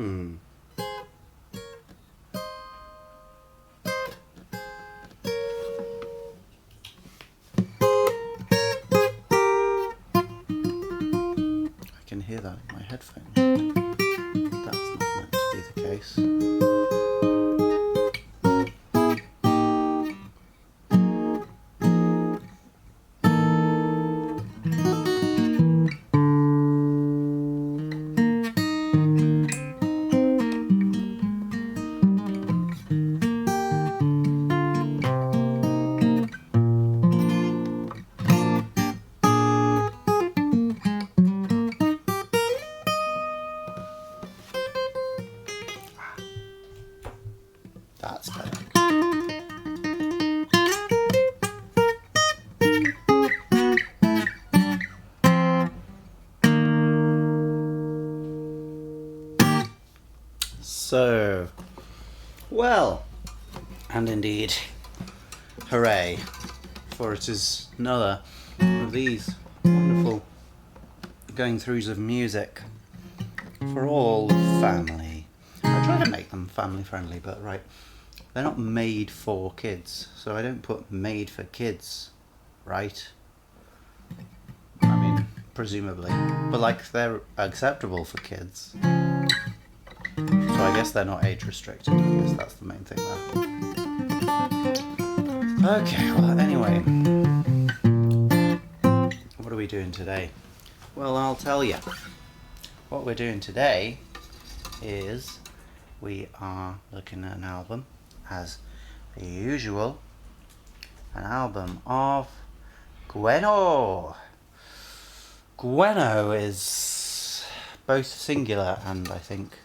I can hear that in my headphones. That's not meant to be the case. That's better. So, well, and indeed, hooray, for it is another of these wonderful going throughs of music for all the family. I try to make them family friendly, but right, they're not made for kids, so I don't put made for kids, right? I mean, presumably, but like they're acceptable for kids. So I guess they're not age restricted. I guess that's the main thing there. Okay, well anyway, what are we doing today? Well, I'll tell you. What we're doing today is we are looking at an album, as usual, an album of Gwenno. Gwenno is both singular and I think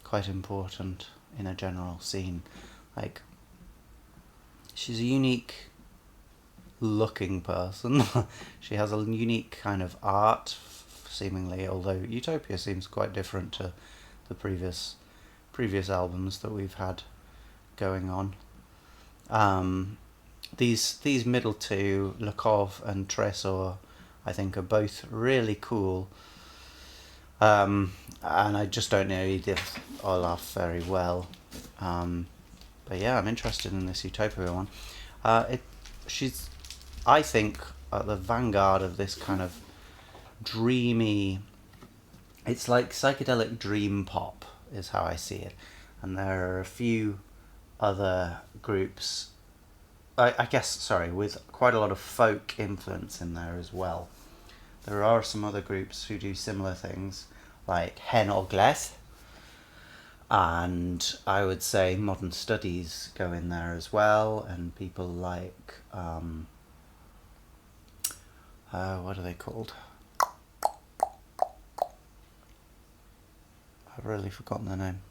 quite important in a general scene. Like, she's a unique looking person. She has a unique kind of art, seemingly, although Utopia seems quite different to the previous albums that we've had going on. These middle two, Lakov and Tresor, I think are both really cool. And I just don't know either Olaf very well. But yeah, I'm interested in this Utopia one. She's, I think, at the vanguard of this kind of dreamy, it's like psychedelic dream pop is how I see it. And there are a few other groups, I guess, sorry, with quite a lot of folk influence in there as well. There are some other groups who do similar things, like Hen or Glass, and I would say Modern Studies go in there as well, and people like, what are they called? I've really forgotten their name.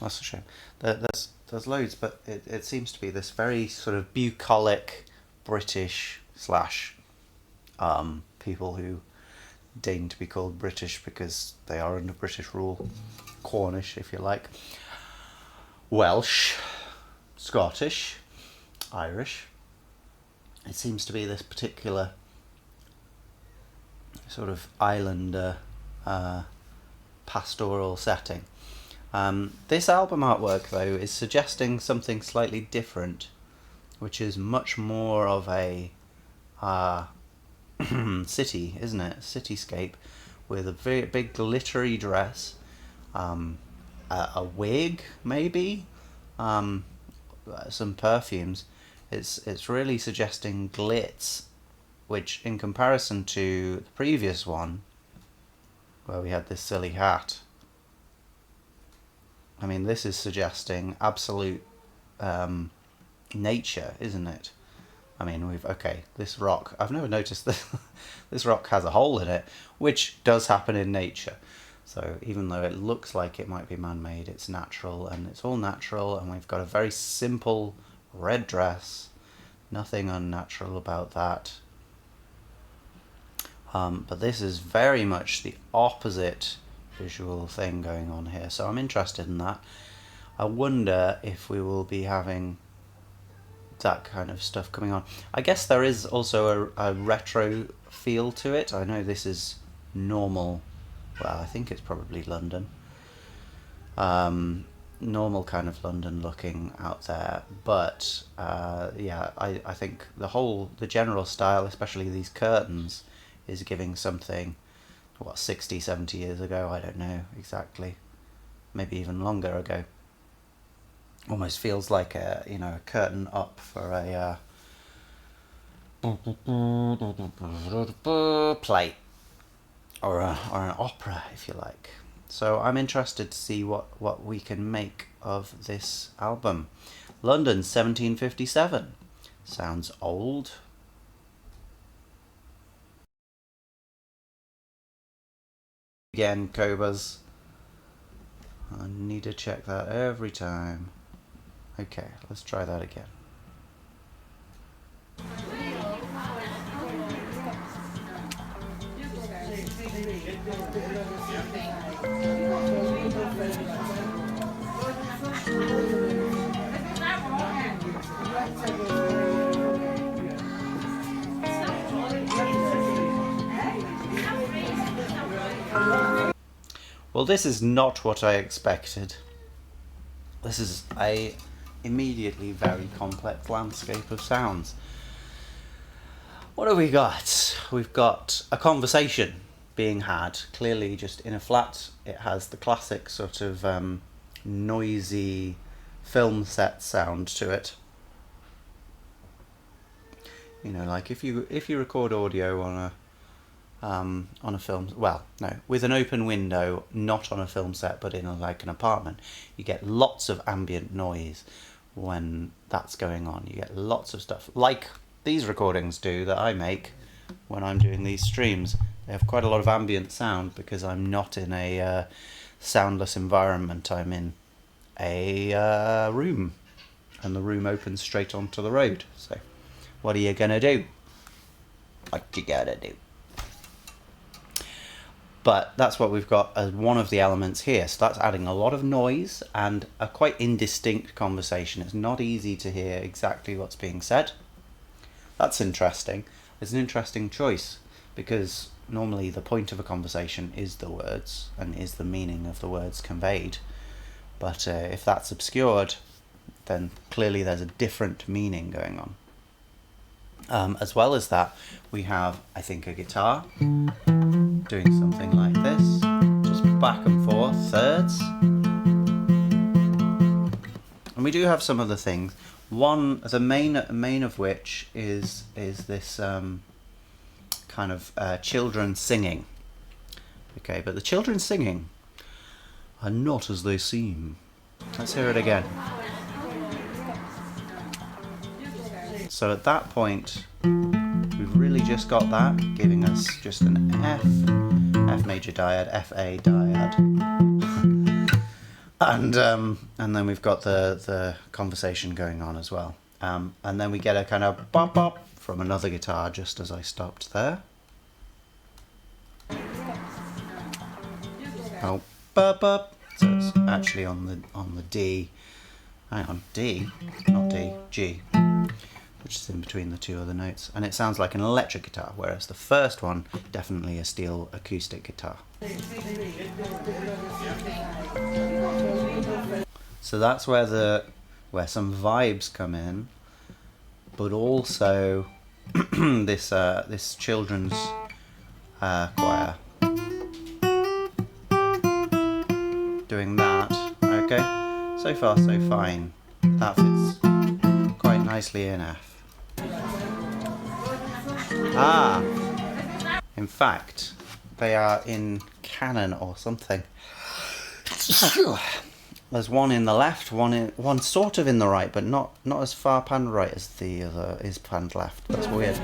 That's a shame. There's loads, but it seems to be this very sort of bucolic British slash people who deign to be called British because they are under British rule. Cornish, if you like. Welsh, Scottish, Irish. It seems to be this particular sort of islander pastoral setting. This album artwork, though, is suggesting something slightly different, which is much more of a city, isn't it? Cityscape with a very big glittery dress, a wig, maybe, some perfumes. It's really suggesting glitz, which in comparison to the previous one, where we had this silly hat, I mean, this is suggesting absolute nature, isn't it? I mean, this rock, I've never noticed this, this rock has a hole in it, which does happen in nature. So even though it looks like it might be man-made, it's natural, and it's all natural, and we've got a very simple red dress, nothing unnatural about that. But this is very much the opposite visual thing going on here, so I'm interested in that. I wonder if we will be having that kind of stuff coming on. I guess there is also a retro feel to it. I know this is normal, well, I think it's probably London, Normal kind of London looking out there, but yeah, I think the general style, especially these curtains, is giving something, what, 60, 70 years ago, I don't know exactly, maybe even longer ago. Almost feels like a curtain up for a play or an opera, if you like. So I'm interested to see what we can make of this album. London 1757. Sounds old. Again, Cobas. I need to check that every time. Okay, let's try that again. Well, this is not what I expected. This is a immediately very complex landscape of sounds. What have we got? We've got a conversation being had, clearly just in a flat. It has the classic sort of noisy film set sound to it. You know, like if you record audio on a film, well, no, with an open window, not on a film set, but in like an apartment, you get lots of ambient noise when that's going on. You get lots of stuff, like these recordings do that I make when I'm doing these streams. They have quite a lot of ambient sound because I'm not in a soundless environment. I'm in a room, and the room opens straight onto the road. So what are you gonna do? What you gotta do? But that's what we've got as one of the elements here. So that's adding a lot of noise and a quite indistinct conversation. It's not easy to hear exactly what's being said. That's interesting. It's an interesting choice because normally the point of a conversation is the words and is the meaning of the words conveyed. But if that's obscured, then clearly there's a different meaning going on. As well as that, we have, I think, a guitar doing something like this, just back and forth, thirds. And we do have some other things. One, the main of which is this kind of children singing. Okay, but the children singing are not as they seem. Let's hear it again. So at that point, we've really just got that, giving us just an F major dyad, F-A dyad. And then we've got the conversation going on as well. And then we get a kind of bop bop from another guitar just as I stopped there. Oh, bop bop. So it's actually on the D. Hang on, D, not D, G, which is in between the two other notes, and it sounds like an electric guitar, whereas the first one definitely a steel acoustic guitar. So that's where some vibes come in, but also this children's choir doing that. Okay, so far so fine. That fits quite nicely in F. In fact, they are in canon or something. There's one in the left, one sort of in the right, but not as far panned right as the other is panned left. That's weird.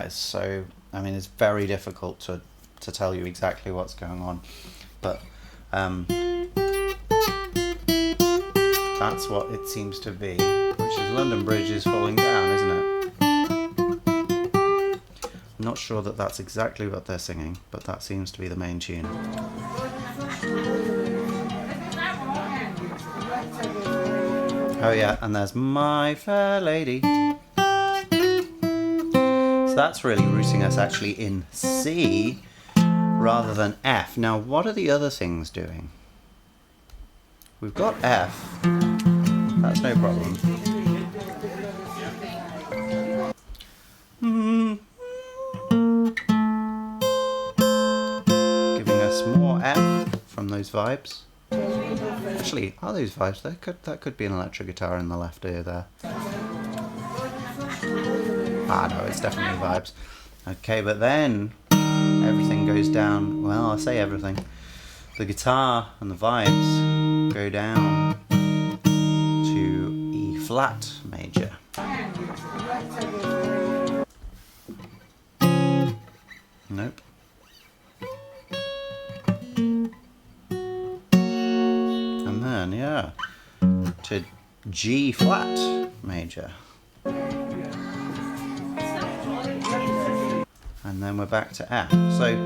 So, I mean, it's very difficult to tell you exactly what's going on, but that's what it seems to be, which is London Bridge is falling down, isn't it? I'm not sure that that's exactly what they're singing, but that seems to be the main tune. Oh yeah, and there's My Fair Lady. that's really rooting us actually in C rather than F. Now, what are the other things doing? We've got F. That's no problem. Giving us more F from those vibes. Actually, are those vibes? That could be an electric guitar in the left ear there. Ah, no, it's definitely vibes. Okay, but then everything goes down. Well, I say everything. The guitar and the vibes go down to E flat major. Nope. And then, yeah, to G flat major. And then we're back to F. So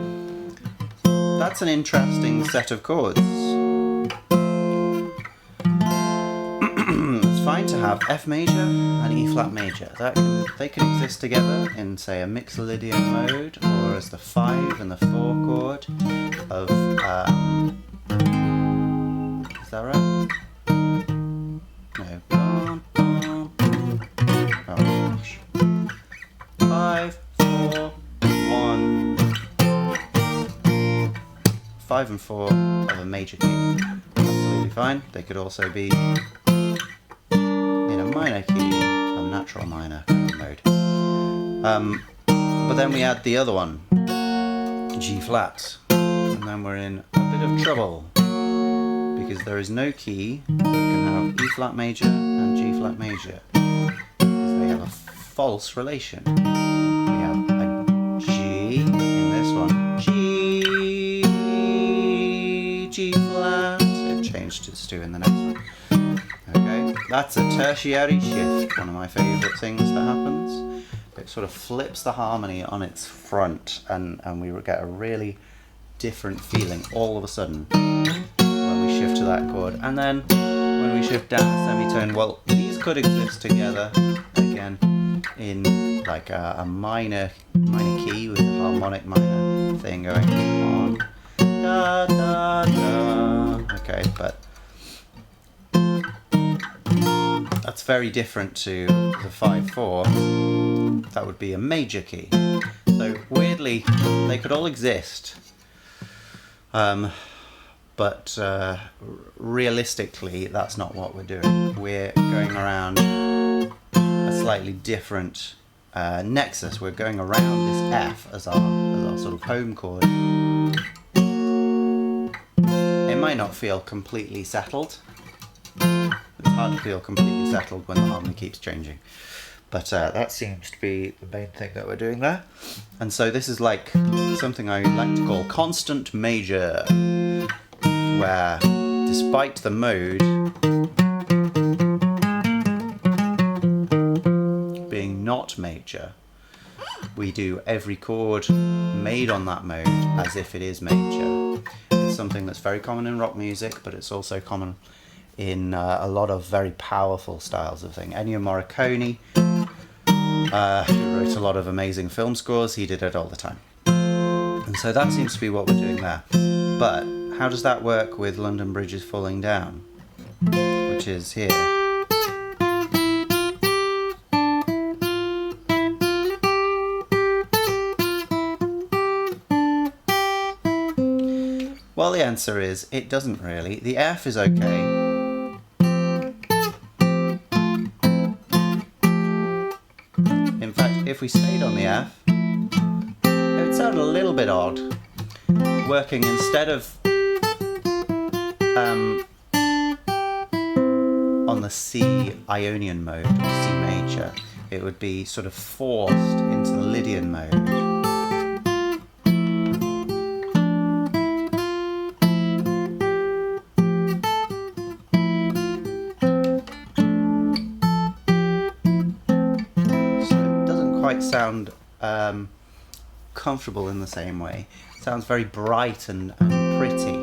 that's an interesting set of chords. It's fine to have F major and E flat major. They can exist together in, say, a Mixolydian mode, or as the 5 and the 4 chord of is that right? No. Oh gosh. 5, 4, 1. 5 and 4 of a major key. Absolutely fine. They could also be in a minor key, a natural minor kind of mode. But then we add the other one, G flat, and then we're in a bit of trouble because there is no key that can have E flat major and G flat major because they have a false relation. We have a G in this one, G flat. It changed to 2 in the next one. Okay, that's a tertiary shift, one of my favourite things that happens. It sort of flips the harmony on its front, and we get a really different feeling all of a sudden when we shift to that chord. And then when we shift down the semitone, well, these could exist together again in like a minor key with a harmonic minor thing going on. Da, da, da. Okay, but that's very different to the 5/4. That would be a major key. So weirdly, they could all exist, but realistically, that's not what we're doing. We're going around a slightly different nexus. We're going around this F as our sort of home chord. It might not feel completely settled. It's hard to feel completely settled when the harmony keeps changing. But that seems to be the main thing that we're doing there. And so this is like something I like to call constant major, where despite the mode being not major, we do every chord made on that mode as if it is major. It's something that's very common in rock music, but it's also common in a lot of very powerful styles of thing. Ennio Morricone, who wrote a lot of amazing film scores, he did it all the time. And so that seems to be what we're doing there. But how does that work with London Bridge is Falling Down, which is here? Well, the answer is it doesn't really. The F is okay. In fact, if we stayed on the F, it would sound a little bit odd, working instead of on the C Ionian mode, or C major, it would be sort of forced into the Lydian mode. Sound comfortable in the same way. It sounds very bright and pretty.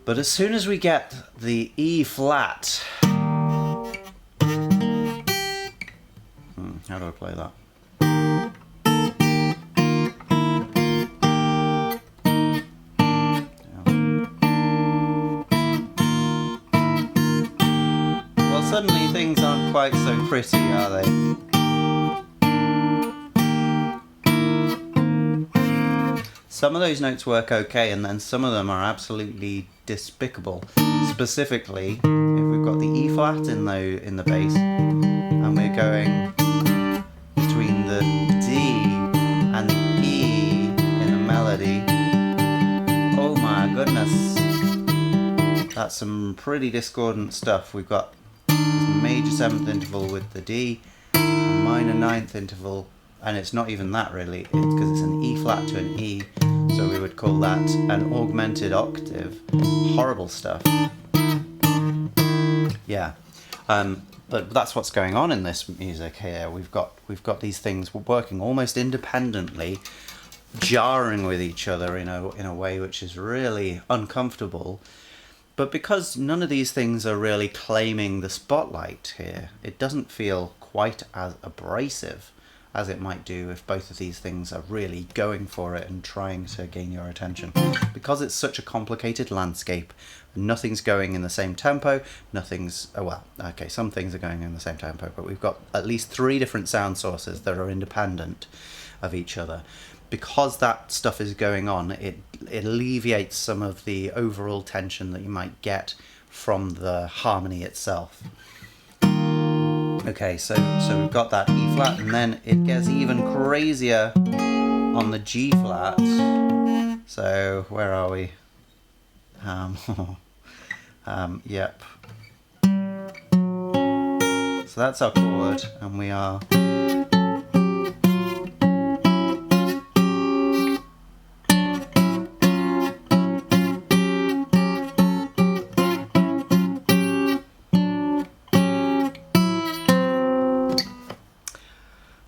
But as soon as we get the E flat, how do I play that? Funny things aren't quite so pretty, are they? Some of those notes work okay, and then some of them are absolutely despicable. Specifically, if we've got the E flat in the bass, and we're going between the D and the E in the melody. Oh my goodness, that's some pretty discordant stuff. We've got this major 7th interval with the D, a minor 9th interval, and it's not even that really, because it's an E flat to an E, so we would call that an augmented octave. Horrible stuff. Yeah, but that's what's going on in this music here. We've got these things working almost independently, jarring with each other in a way which is really uncomfortable. But because none of these things are really claiming the spotlight here, it doesn't feel quite as abrasive as it might do if both of these things are really going for it and trying to gain your attention. Because it's such a complicated landscape, nothing's going in the same tempo, some things are going in the same tempo, but we've got at least 3 different sound sources that are independent of each other. Because that stuff is going on, it alleviates some of the overall tension that you might get from the harmony itself. Okay, so we've got that E flat, and then it gets even crazier on the G flat. So where are we? Yep. So that's our chord, and we are.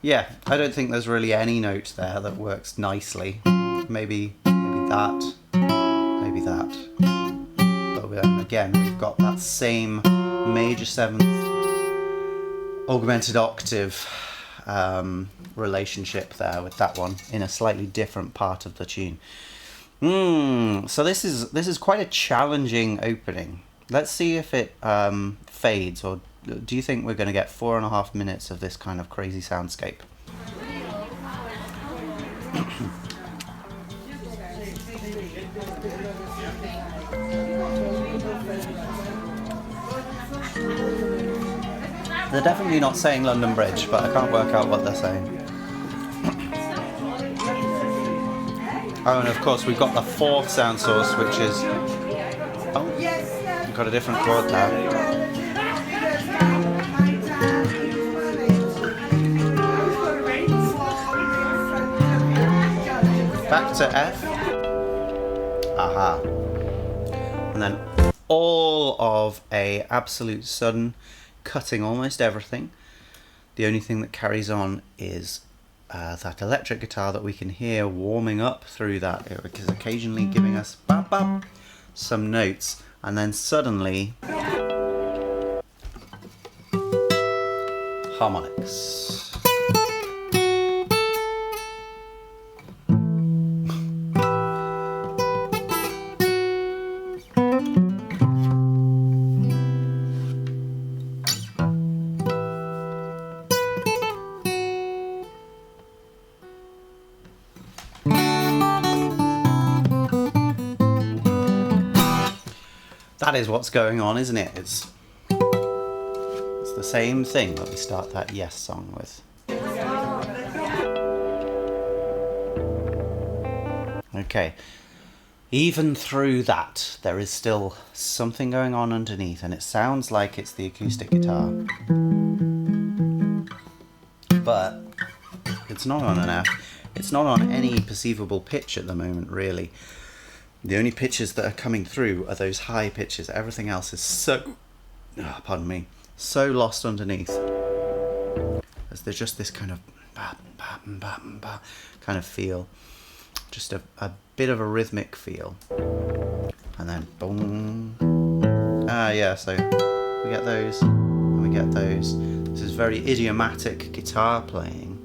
Yeah, I don't think there's really any note there that works nicely. Maybe that, maybe that. But again, we've got that same major 7th augmented octave relationship there with that one in a slightly different part of the tune. So this is quite a challenging opening. Let's see if it fades, or do you think we're going to get 4.5 minutes of this kind of crazy soundscape? They're definitely not saying London Bridge, but I can't work out what they're saying. Oh, and of course we've got the 4th sound source, which is... Oh, we've got a different chord now. Back to F. Aha. And then all of a absolute sudden, cutting almost everything. The only thing that carries on is that electric guitar that we can hear warming up through that. It is occasionally giving us bap bap some notes, and then suddenly harmonics. That is what's going on, isn't it? It's the same thing that we start that Yes song with. Okay, even through that, there is still something going on underneath, and it sounds like it's the acoustic guitar. But it's not on an F. It's not on any perceivable pitch at the moment, really. The only pitches that are coming through are those high pitches. Everything else is so lost underneath. As there's just this kind of kind of feel. Just a bit of a rhythmic feel. And then boom. So we get those, and we get those. This is very idiomatic guitar playing.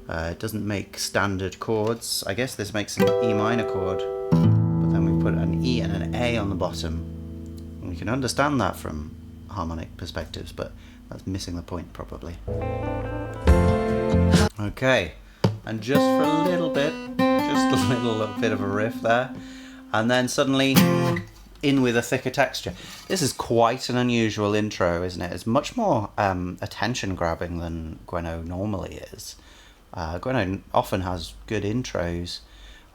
It doesn't make standard chords. I guess this makes an E minor chord, but then we put an E and an A on the bottom. And we can understand that from harmonic perspectives, but that's missing the point probably. Okay, and just for a little bit, just a little bit of a riff there, and then suddenly in with a thicker texture. This is quite an unusual intro, isn't it? It's much more attention grabbing than Gwenno normally is. Gwenno often has good intros.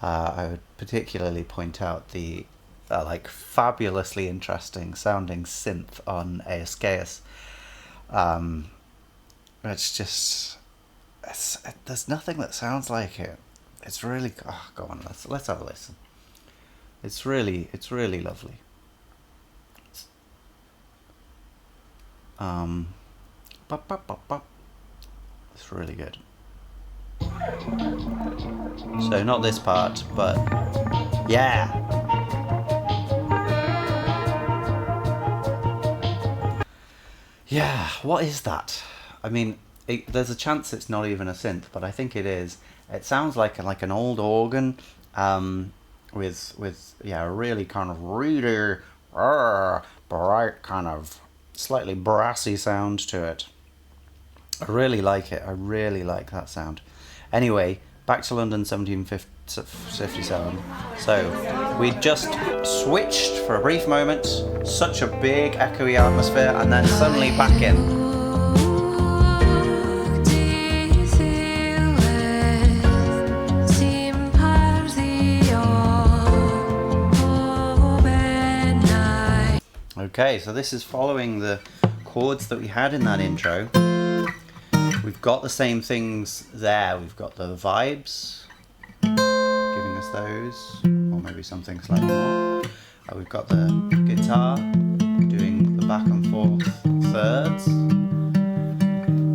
I would particularly point out the like fabulously interesting sounding synth on Aeschylus. It's just, there's nothing that sounds like it. It's really, oh, go on, let's have a listen. It's really lovely. It's really good. So not this part, but yeah. Yeah, what is that? I mean, there's a chance it's not even a synth, but I think it is. It sounds like an old organ, with yeah, a really kind of really bright, kind of slightly brassy sound to it. I really like it. I really like that sound. Anyway, back to London 1757. So we just switched for a brief moment, such a big echoey atmosphere, and then suddenly back in. Okay, so this is following the chords that we had in that intro. We've got the same things there. We've got the vibes, giving us those, or maybe something slightly more. We've got the guitar doing the back and forth thirds.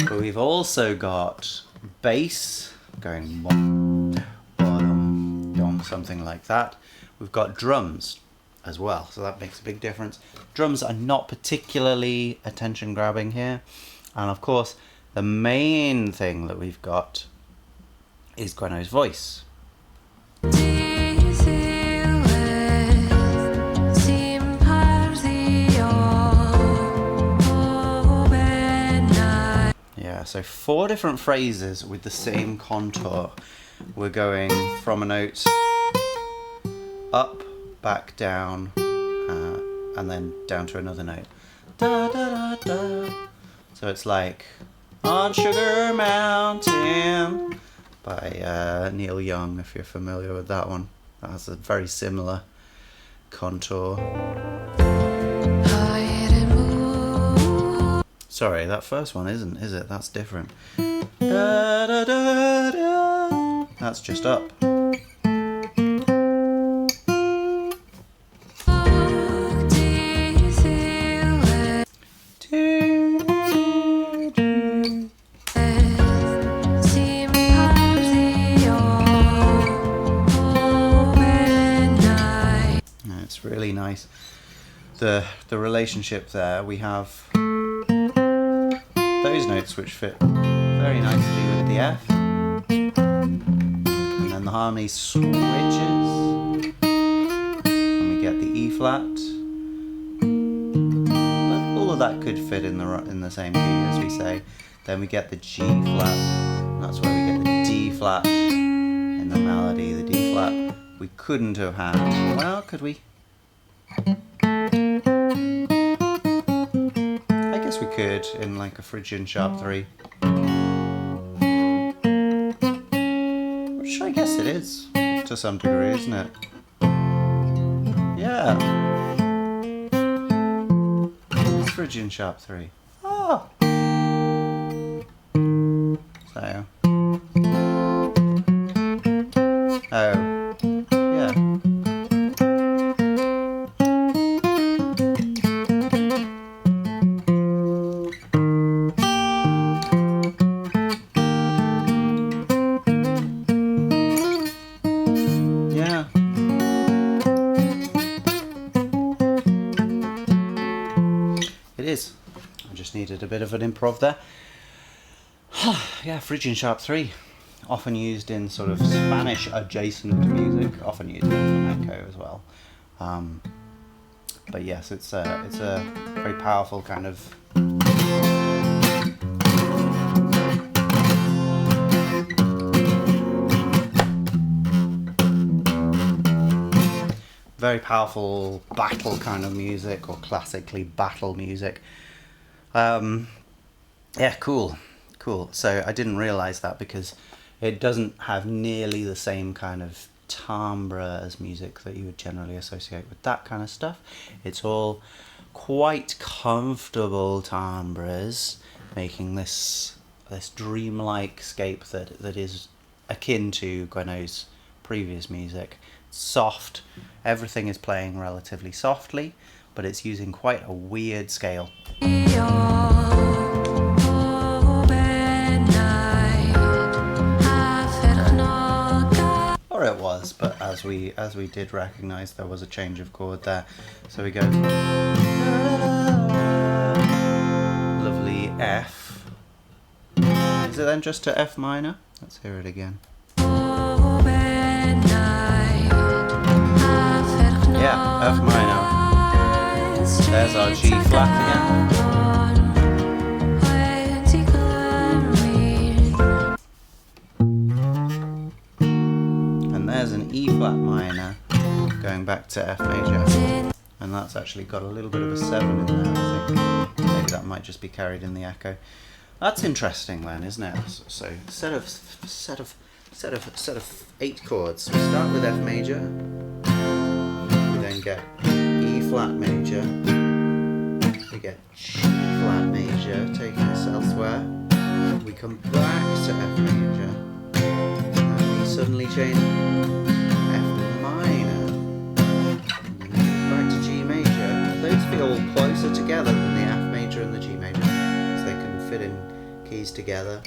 But we've also got bass going something like that. We've got drums as well, so that makes a big difference. Drums are not particularly attention grabbing here, and of course the main thing that we've got is Gwenno's voice. Yeah, so 4 different phrases with the same contour. We're going from a note up, back, down, and then down to another note. Da, da, da, da. So it's like On Sugar Mountain by Neil Young, if you're familiar with that one. That has a very similar contour. Sorry, that first one isn't, is it? That's different. Da, da, da, da. That's just up. It's really nice. The relationship there, we have those notes which fit very nicely with the F, and then the harmony switches, and we get the E flat. But all of that could fit in the same key, as we say. Then we get the G flat, and that's where we get the D flat in the melody. The D flat we couldn't have had. Well, could we? I guess we could in like a Phrygian sharp 3. Which I guess it is to some degree, isn't it? Yeah. It's Phrygian sharp 3. Oh. So. Oh. Yeah. It is. I just needed a bit of an improv there. Yeah, Phrygian sharp 3. Often used in sort of Spanish adjacent music. Often used in flamenco as well. But yes, it's a very powerful kind of battle kind of music, or classically battle music. Yeah, cool. So I didn't realise that, because it doesn't have nearly the same kind of timbre as music that you would generally associate with that kind of stuff. It's all quite comfortable timbres, making this dreamlike scape that is akin to Gwenno's previous music. Soft, everything is playing relatively softly, but it's using quite a weird scale. Or it was, but as we did recognise, there was a change of chord there. So we go lovely F. Is it then just to F minor? Let's hear it again. Yeah, F minor. There's our G flat again. And there's an E flat minor going back to F major. And that's actually got a little bit of a 7 in there, I think. Maybe that might just be carried in the echo. That's interesting then, isn't it? So set of 8 chords. We start with F major. We then get E flat major. We get G flat major, taking us elsewhere. We come back to F major. And we suddenly change F minor. Back to G major. Those feel closer together than the F major and the G major, because they can fit in keys together.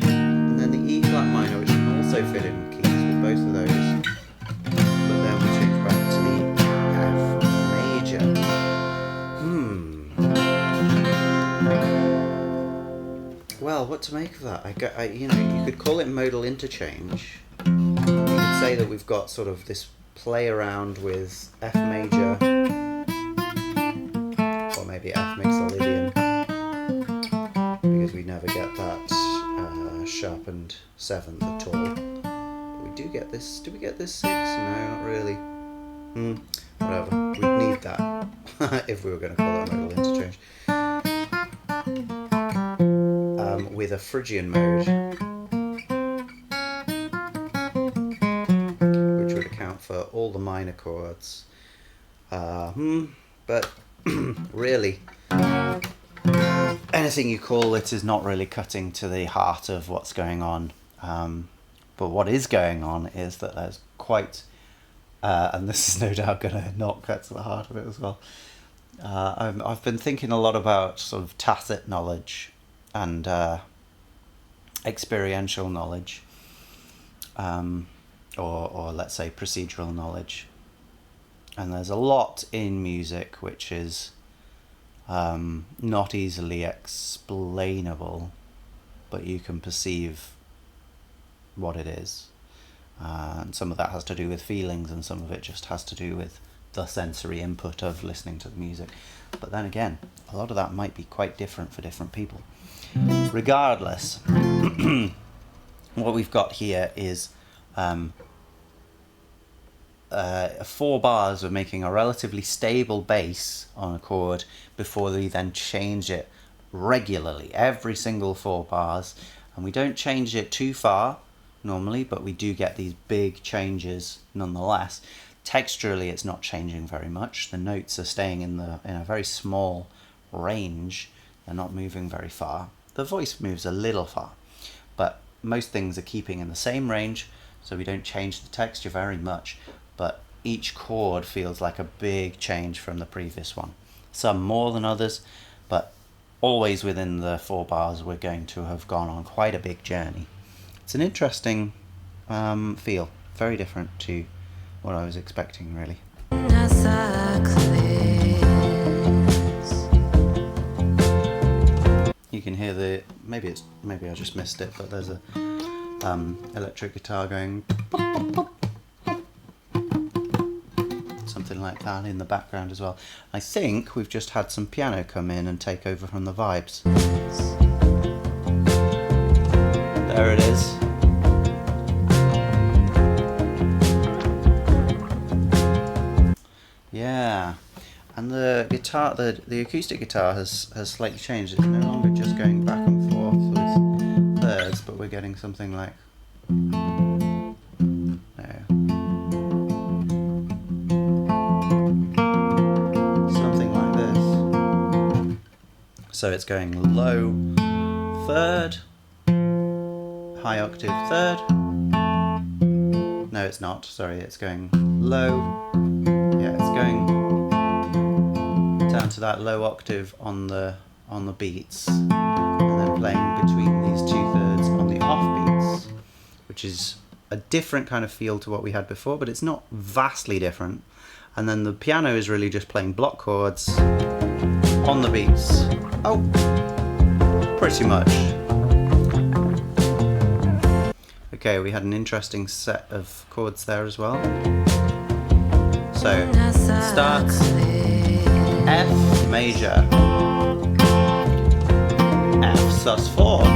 And then the E flat minor, which can also fit in keys with both of those. But then we change back to the F major. Well, what to make of that? You could call it modal interchange. You could say that we've got sort of this play around with F major, or maybe F mixolydian, because we never get that sharpened 7th at all. But we do get this. Do we get this 6? No, not really. Whatever. We'd need that if we were going to call it a modal interchange. With a Phrygian mode, which would account for all the minor chords. But really, anything you call it is not really cutting to the heart of what's going on. But what is going on is that there's quite, and this is no doubt going to not cut to the heart of it as well. I've been thinking a lot about sort of tacit knowledge and experiential knowledge, or let's say procedural knowledge. And there's a lot in music which is not easily explainable, but you can perceive what it is. And some of that has to do with feelings, and some of it just has to do with the sensory input of listening to the music. But then again, a lot of that might be quite different for different people. Regardless, what we've got here is 4 bars of making a relatively stable bass on a chord before we then change it regularly, every single 4 bars. And we don't change it too far normally, but we do get these big changes nonetheless. Texturally, it's not changing very much. The notes are staying in a very small range. They're not moving very far. The voice moves a little far, but most things are keeping in the same range, so we don't change the texture very much, but each chord feels like a big change from the previous one. Some more than others, but always within the 4 bars we're going to have gone on quite a big journey. It's an interesting feel, very different to what I was expecting, really. You can hear maybe I just missed it, but there's a electric guitar going something like that in the background as well. I think we've just had some piano come in and take over from the vibes. There it is. Yeah, and the guitar, the acoustic guitar has slightly changed. It's no longer just going back and forth with thirds, but we're getting something like something like this. So it's going low third, high octave third. No, it's not. Sorry, it's going low. Yeah, it's going down to that low octave on the beats, and then playing between these 2/3 on the off beats, which is a different kind of feel to what we had before, but it's not vastly different. And then the piano is really just playing block chords on the beats. Oh, pretty much. Okay, we had an interesting set of chords there as well. So, starts F major, F sus4,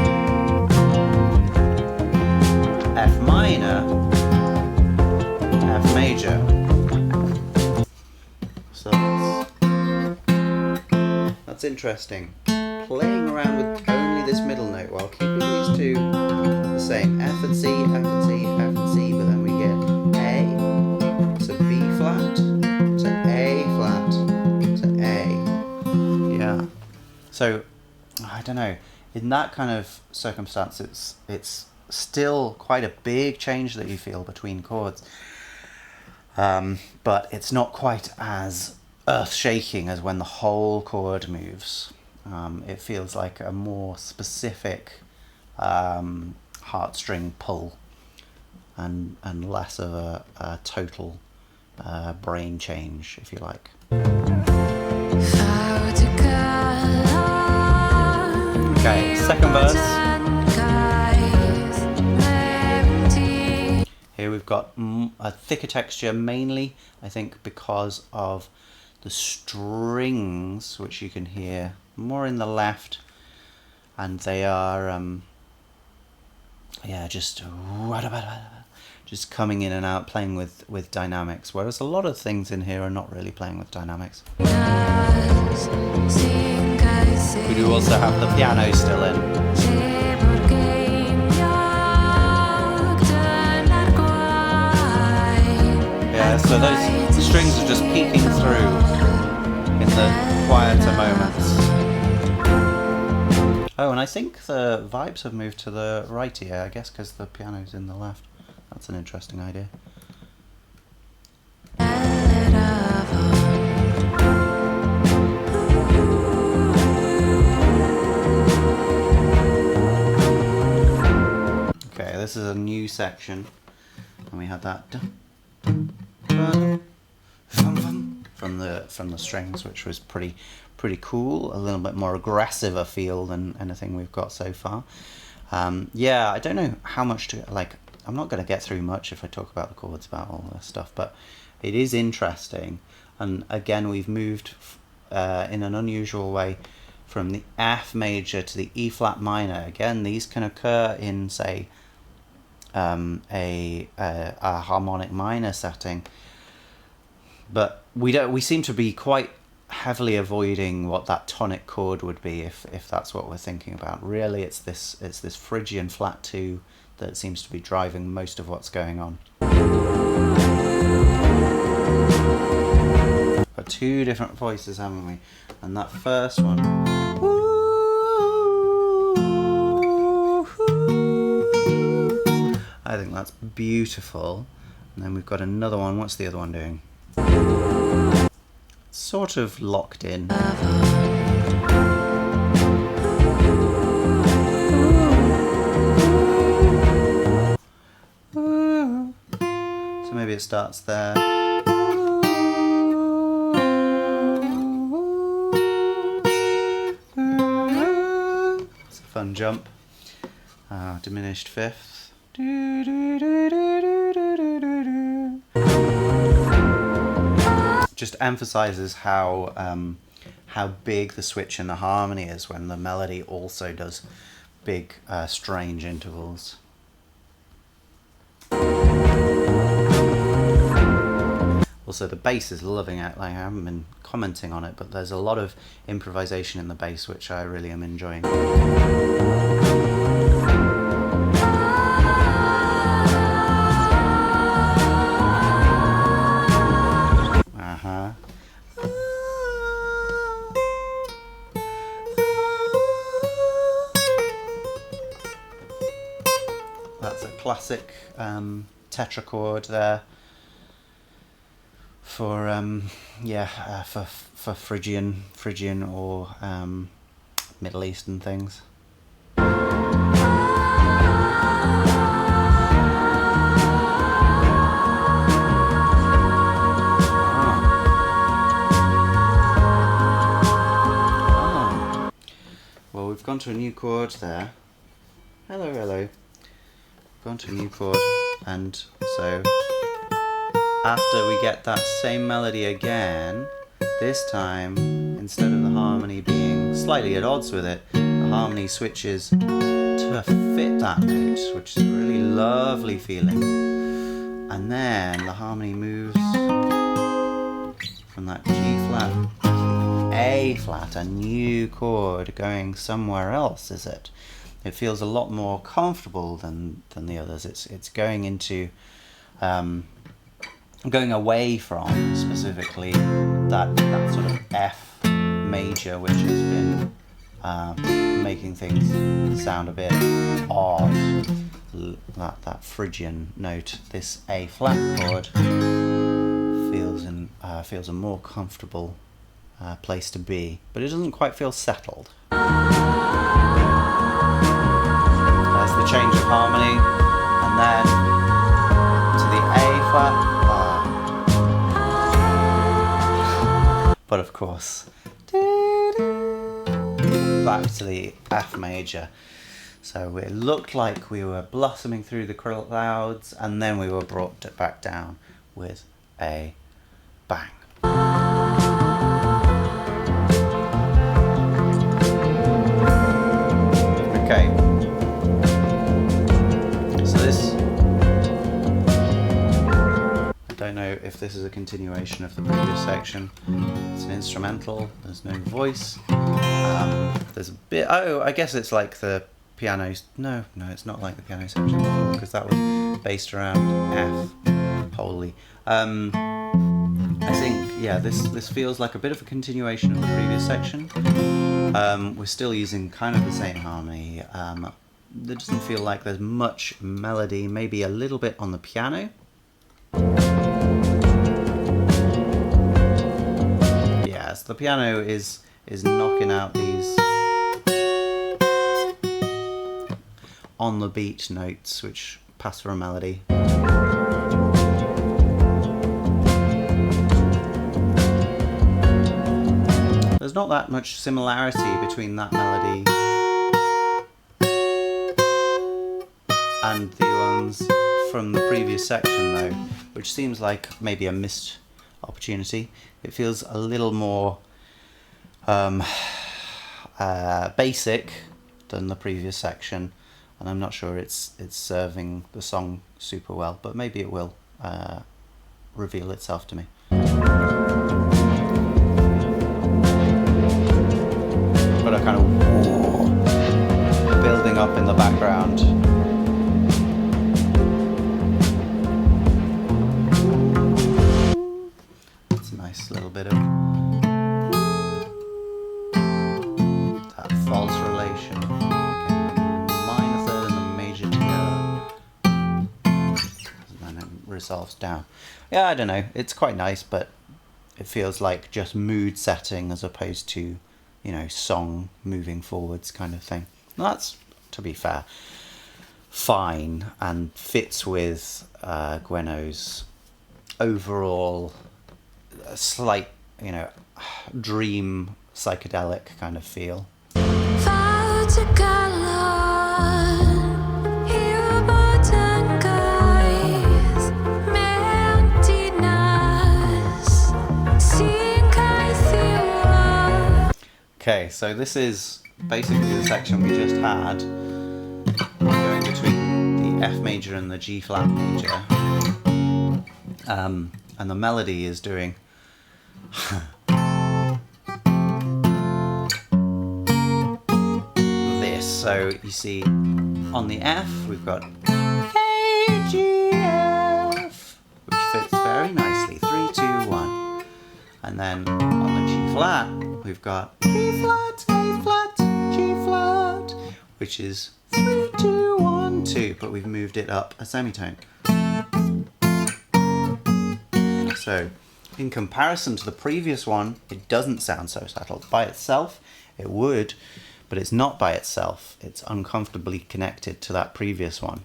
F minor, F major. So that's interesting. Playing around with only this middle note while keeping these two the same. F and C, F and C, F and C, but then we get A to B flat to A flat to A. Yeah. So I don't know. In that kind of circumstance, it's still quite a big change that you feel between chords, but it's not quite as earth-shaking as when the whole chord moves. It feels like a more specific heartstring pull, and less of a total brain change, if you like. Okay, second verse. Here we've got a thicker texture, mainly I think because of the strings, which you can hear more in the left, and they are yeah, just coming in and out, playing with dynamics, whereas a lot of things in here are not really playing with dynamics. We do also have the piano still in. Yeah, so those strings are just peeking through in the quieter moments. Oh, and I think the vibes have moved to the right here, I guess because the piano's in the left. That's an interesting idea. Okay, this is a new section, and we had that from the strings, which was pretty cool. A little bit more aggressive a feel than anything we've got so far. Yeah, I don't know how much to like. I'm not going to get through much if I talk about the chords, about all this stuff, but it is interesting. And again, we've moved in an unusual way from the F major to the E flat minor. Again, these can occur in, say, a harmonic minor setting, but we seem to be quite heavily avoiding what that tonic chord would be if that's what we're thinking about. Really, it's this Phrygian flat 2 that seems to be driving most of what's going on. Got two different voices, haven't we? And that first one, I think that's beautiful. And then we've got another one. What's the other one doing? It's sort of locked in. So maybe it starts there. It's a fun jump. Diminished fifth. just emphasizes how big the switch in the harmony is when the melody also does big strange intervals. Also, the bass is loving it. Like, I haven't been commenting on it, but there's a lot of improvisation in the bass, which I really am enjoying. That's a classic tetrachord there for for Phrygian or Middle Eastern things. Well, we've gone to a new chord there. Hello, hello. Gone to a new chord, and so after we get that same melody again, this time instead of the harmony being slightly at odds with it, the harmony switches to fit that note, which is a really lovely feeling. And then the harmony moves from that G flat to A flat, a new chord going somewhere else, is it? It feels a lot more comfortable than the others. It's going into going away from specifically that sort of F major, which has been making things sound a bit odd. That Phrygian note. This A flat chord feels a more comfortable place to be, but it doesn't quite feel settled. There's the change of harmony, and then to the A flat. But of course, back to the F major. So it looked like we were blossoming through the clouds, and then we were brought back down with a bang. Okay. I don't know if this is a continuation of the previous section. It's an instrumental, there's no voice. There's a bit, I guess it's like the piano. No, it's not like the piano section before, because that was based around F wholly. I think, yeah, this feels like a bit of a continuation of the previous section. We're still using kind of the same harmony. There doesn't feel like there's much melody, maybe a little bit on the piano. Yes, the piano is knocking out these on the beat notes which pass for a melody. There's not that much similarity between that melody and the ones from the previous section though, which seems like maybe a missed opportunity. It feels a little more basic than the previous section, and I'm not sure it's serving the song super well, but maybe it will reveal itself to me. Got a kind of building up in the background. It's a nice little bit of that false relation. Minor third and the major tier. And then it resolves down. Yeah, I don't know. It's quite nice, but it feels like just mood setting as opposed to, you know, song moving forwards kind of thing. And that's, to be fair, fine and fits with Gwenno's overall slight, you know, dream psychedelic kind of feel. Okay, so this is basically the section we just had, going between the F major and the G flat major, and the melody is doing this. So you see, on the F we've got A, G, F, which fits very nicely, 3, 2, 1. And then on the G flat, we've got B flat, A flat, G flat, which is 3, 2, 1, 2, but we've moved it up a semitone. So, in comparison to the previous one, it doesn't sound so subtle. By itself, it would, but it's not by itself. It's uncomfortably connected to that previous one.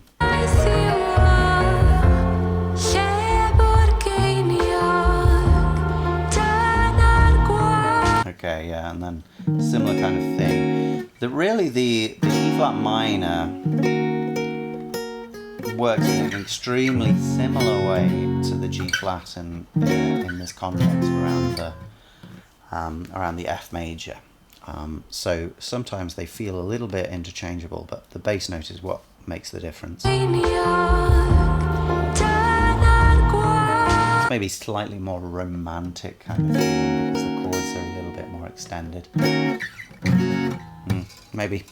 Okay, yeah, and then similar kind of thing. The E flat minor works in an extremely similar way to the G flat in this context around the F major. So sometimes they feel a little bit interchangeable, but the bass note is what makes the difference. It's maybe slightly more romantic kind of feeling because the chords are a little bit more extended. Maybe.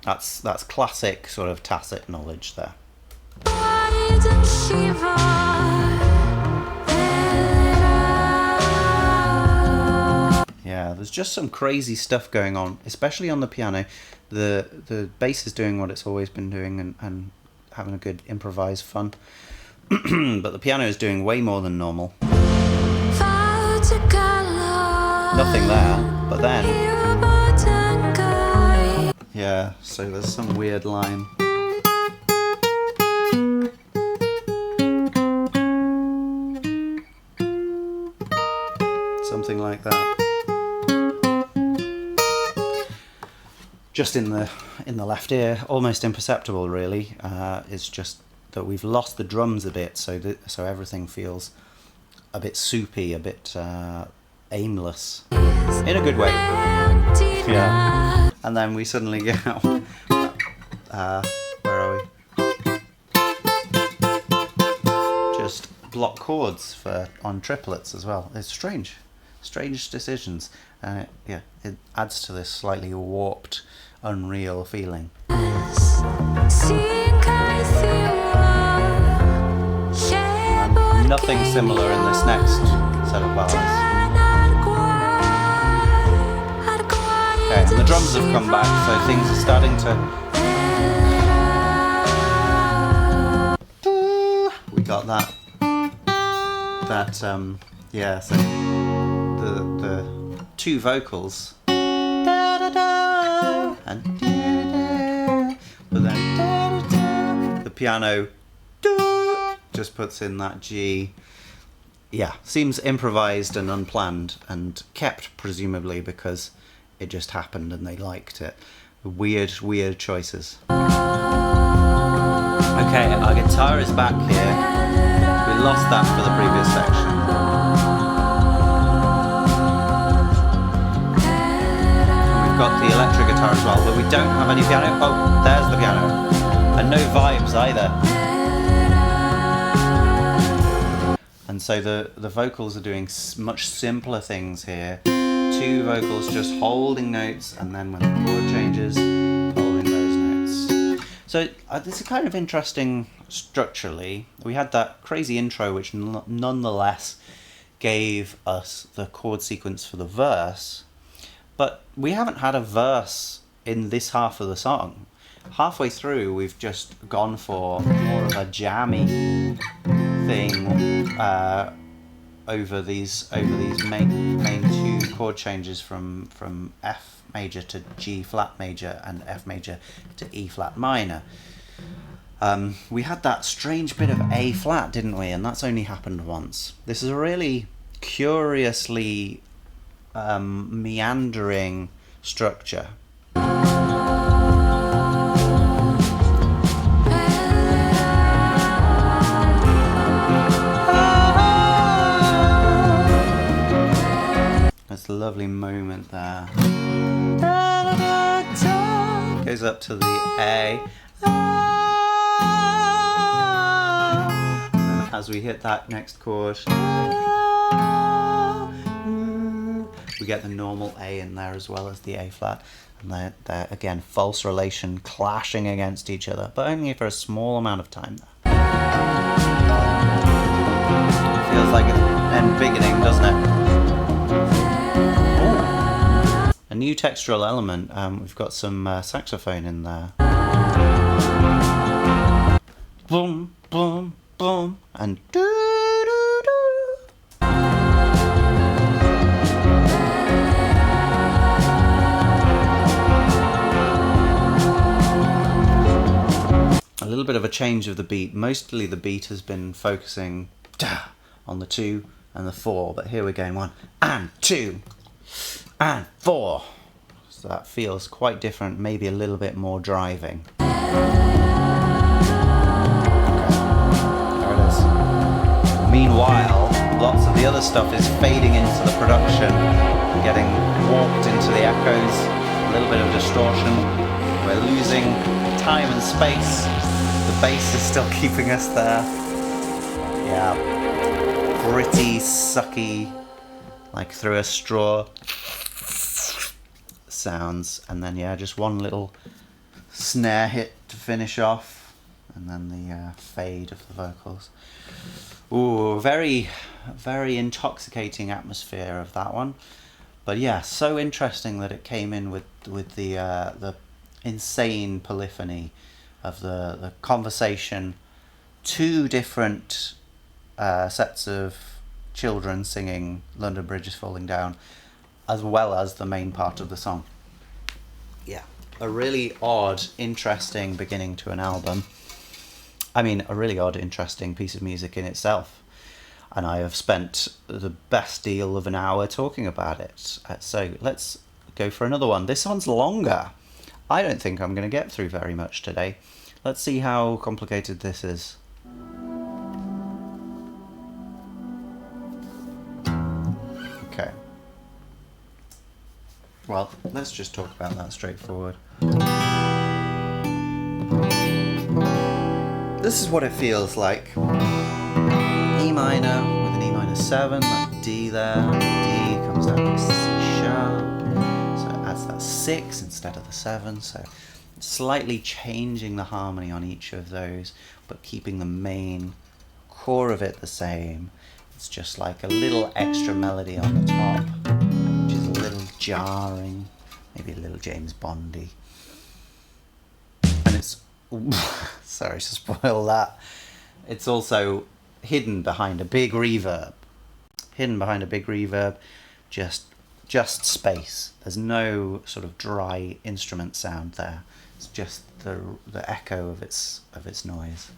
That's classic sort of tacit knowledge there. Yeah, there's just some crazy stuff going on, especially on the piano. The bass is doing what it's always been doing and having a good improvised fun. But the piano is doing way more than normal. Nothing there, but then... Yeah, so there's some weird line. Something like that. Just in the left ear, almost imperceptible really. It's just that we've lost the drums a bit, so everything feels a bit soupy, a bit aimless, in a good way. Yeah. And then we suddenly get out. Where are we? Just block chords on triplets as well. It's strange decisions. It adds to this slightly warped, unreal feeling. And nothing similar in this next set of ballads. Okay, and the drums have come back, so things are starting to... We got that, yeah, so the two vocals, and but then the piano just puts in that G. Yeah, seems improvised and unplanned and kept presumably because it just happened and they liked it. Weird choices. Okay, our guitar is back here. We lost that for the previous section. And we've got the electric guitar as well, but we don't have any piano. Oh, there's the piano. And no vibes either. And so the vocals are doing much simpler things here. Two vocals just holding notes, and then when the chord changes, holding those notes. So this is kind of interesting structurally. We had that crazy intro which nonetheless gave us the chord sequence for the verse, but we haven't had a verse in this half of the song. Halfway through we've just gone for more of a jammy thing over these main two chord changes from F major to G flat major and F major to E flat minor. We had that strange bit of A flat, didn't we? And that's only happened once. This is a really curiously meandering structure. There's lovely moment there. Goes up to the A. And as we hit that next chord, we get the normal A in there as well as the A flat. And they're again, false relation clashing against each other, but only for a small amount of time there. Feels like an end beginning, doesn't it? Ooh. A new textural element, we've got some saxophone in there. Boom, boom, boom, and doo-doo-doo. A little bit of a change of the beat. Mostly the beat has been focusing on the 2 and the 4, but here we're going 1 and 2 and 4. So that feels quite different, maybe a little bit more driving. Okay. There it is. Meanwhile, lots of the other stuff is fading into the production, getting warped into the echoes, a little bit of distortion. We're losing time and space. The bass is still keeping us there. Yeah. Gritty, sucky, like through a straw sounds. And then, yeah, just one little snare hit to finish off. And then the fade of the vocals. Ooh, very, very intoxicating atmosphere of that one. But yeah, so interesting that it came in with the insane polyphony of the conversation, 2 different sets of children singing London Bridge is Falling Down, as well as the main part of the song. Yeah, a really odd, interesting beginning to an album. I mean, a really odd, interesting piece of music in itself. And I have spent the best deal of an hour talking about it. So let's go for another one. This one's longer. I don't think I'm going to get through very much today. Let's see how complicated this is. Okay. Well, let's just talk about that straightforward. This is what it feels like. E minor with an E minor 7, that D there, D comes down to C sharp, so it adds that 6 instead of the 7, so slightly changing the harmony on each of those, but keeping the main core of it the same. It's just like a little extra melody on the top, which is a little jarring, maybe a little James Bondy. And it's, sorry to spoil that, it's also hidden behind a big reverb. Just space. There's no sort of dry instrument sound there. It's just the echo of its noise.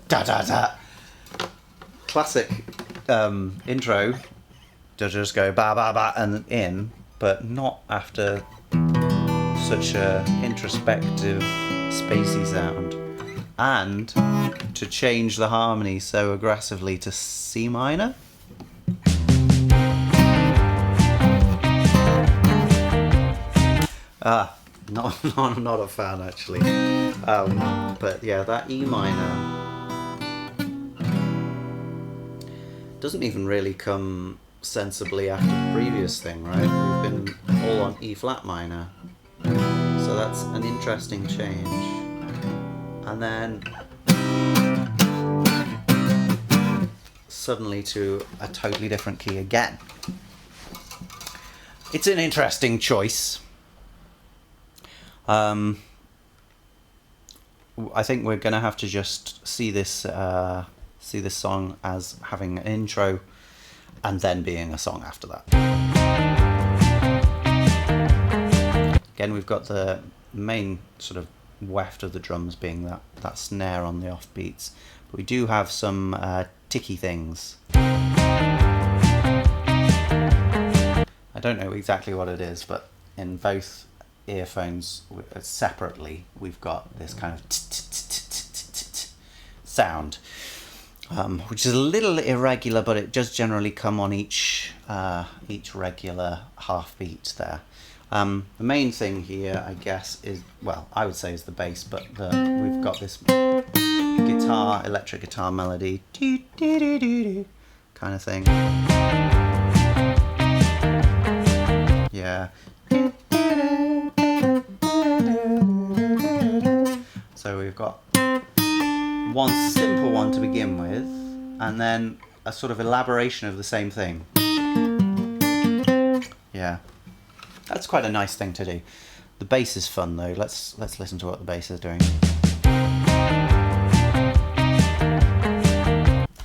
Da da da. Classic intro. To just go ba ba ba and in, but not after such a introspective, spacey sound. And to change the harmony so aggressively to C minor. Not a fan actually. But yeah, that E minor doesn't even really come sensibly after the previous thing, right? We've been all on E flat minor, so that's an interesting change. And then suddenly to a totally different key again. It's an interesting choice. I think we're gonna have to just see this song as having an intro and then being a song after that. Again, we've got the main sort of weft of the drums being that snare on the offbeats, but we do have some ticky things. I don't know exactly what it is, but in both earphones separately, we've got this kind of sound, which is a little irregular, but it does generally come on each regular half beat there. The main thing here, I guess, is, well, I would say is the bass, but we've got this guitar, electric guitar melody, kind of thing. Yeah. So we've got one simple one to begin with, and then a sort of elaboration of the same thing. Yeah. That's quite a nice thing to do. The bass is fun though. Let's listen to what the bass is doing.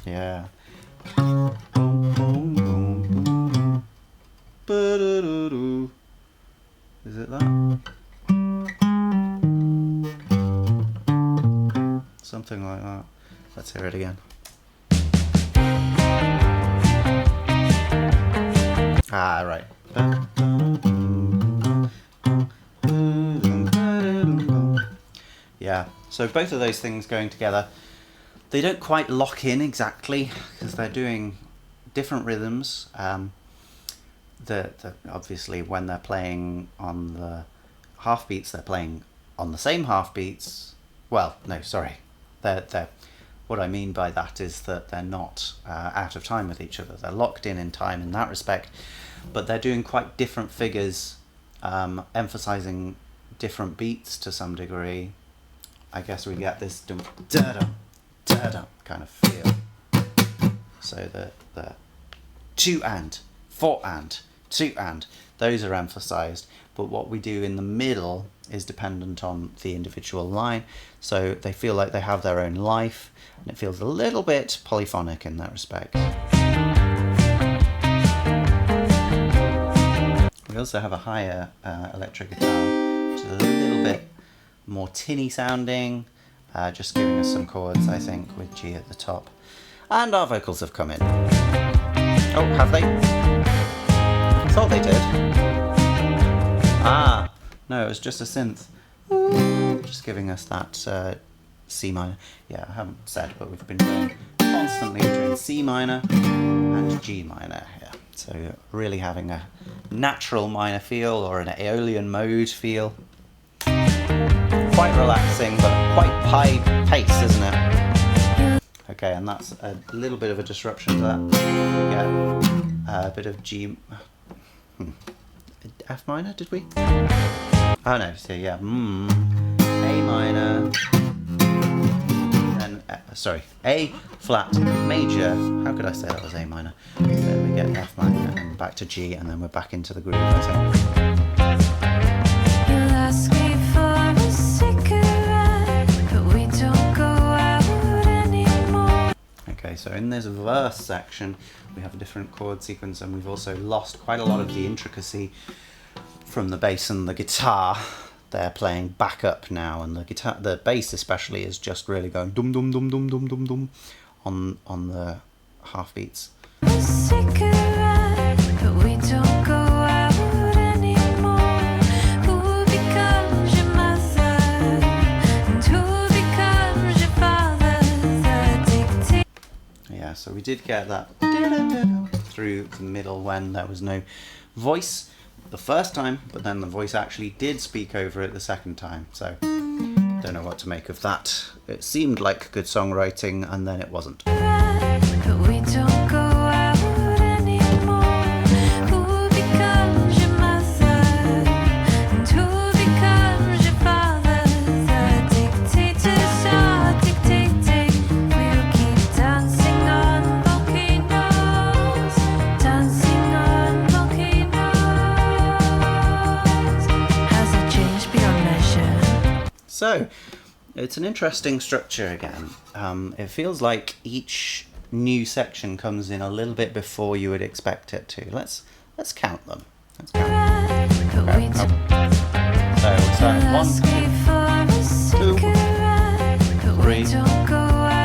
Yeah. Is it that? Something like that. Let's hear it again. Ah, right. Yeah, so both of those things going together, they don't quite lock in exactly because they're doing different rhythms. Obviously when they're playing on the half beats, they're playing on the same half beats. Well, no, sorry. What I mean by that is that they're not out of time with each other. They're locked in time in that respect, but they're doing quite different figures, emphasizing different beats to some degree. I guess we get this da-dum, da-dum kind of feel. So the 2 and, 4 and, 2 and, those are emphasized, but what we do in the middle is dependent on the individual line, so they feel like they have their own life, and it feels a little bit polyphonic in that respect. We also have a higher electric guitar, which is a little bit more tinny sounding, just giving us some chords, I think, with G at the top. And our vocals have come in. Oh, have they? I thought they did. Ah, no, it was just a synth. Just giving us that C minor. Yeah, I haven't said, but we've been playing constantly between C minor and G minor here. So really having a natural minor feel, or an Aeolian mode feel. Quite relaxing, but quite high pace, isn't it? Okay, and that's a little bit of a disruption to that. We get a bit of G... F minor, did we? Oh no, so yeah, A minor, then, sorry, A flat major, how could I say that was A minor? Then we get F minor, and back to G, and then we're back into the groove, I think. Okay, so in this verse section, we have a different chord sequence, and we've also lost quite a lot of the intricacy from the bass and the guitar. They're playing back up now, and the bass especially is just really going dum dum dum dum dum dum dum on the half beats. So we did get that through the middle when there was no voice the first time, but then the voice actually did speak over it the second time. So don't know what to make of that. It seemed like good songwriting, and then it wasn't. So, it's an interesting structure again. It feels like each new section comes in a little bit before you would expect it to. Let's count them. Let's count them. Okay. So we'll start 1, 2, 3.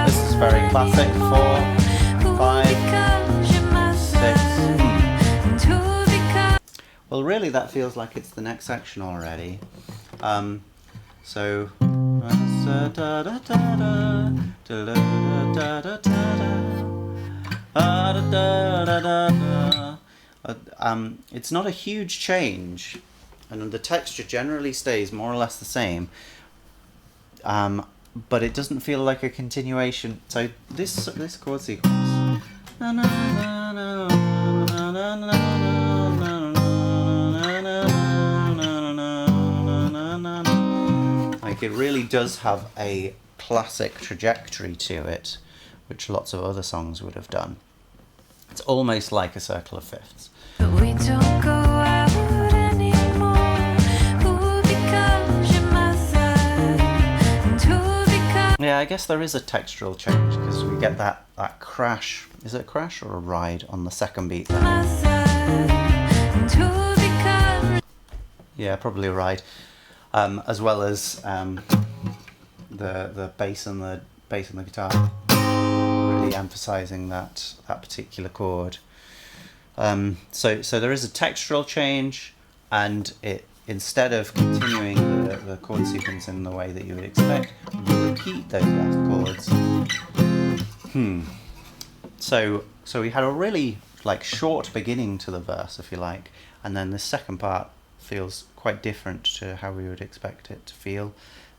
This is very classic. 4, 5, 6. Well, really, that feels like it's the next section already. So. It's not a huge change, and the texture generally stays more or less the same. But it doesn't feel like a continuation. So this chord sequence, like it really does have a classic trajectory to it, which lots of other songs would have done. It's almost like a circle of fifths. But we don't go out anymore. Who becomes your mother? And who becomes... Yeah, I guess there is a textural change because we get that crash. Is it a crash or a ride on the second beat there? And who becomes... Yeah, probably a ride. As well as the bass and the guitar, really emphasizing that particular chord. So there is a textural change, and it, instead of continuing the chord sequence in the way that you would expect, we repeat those last chords. So we had a really like short beginning to the verse, if you like, and then the second part feels quite different to how we would expect it to feel.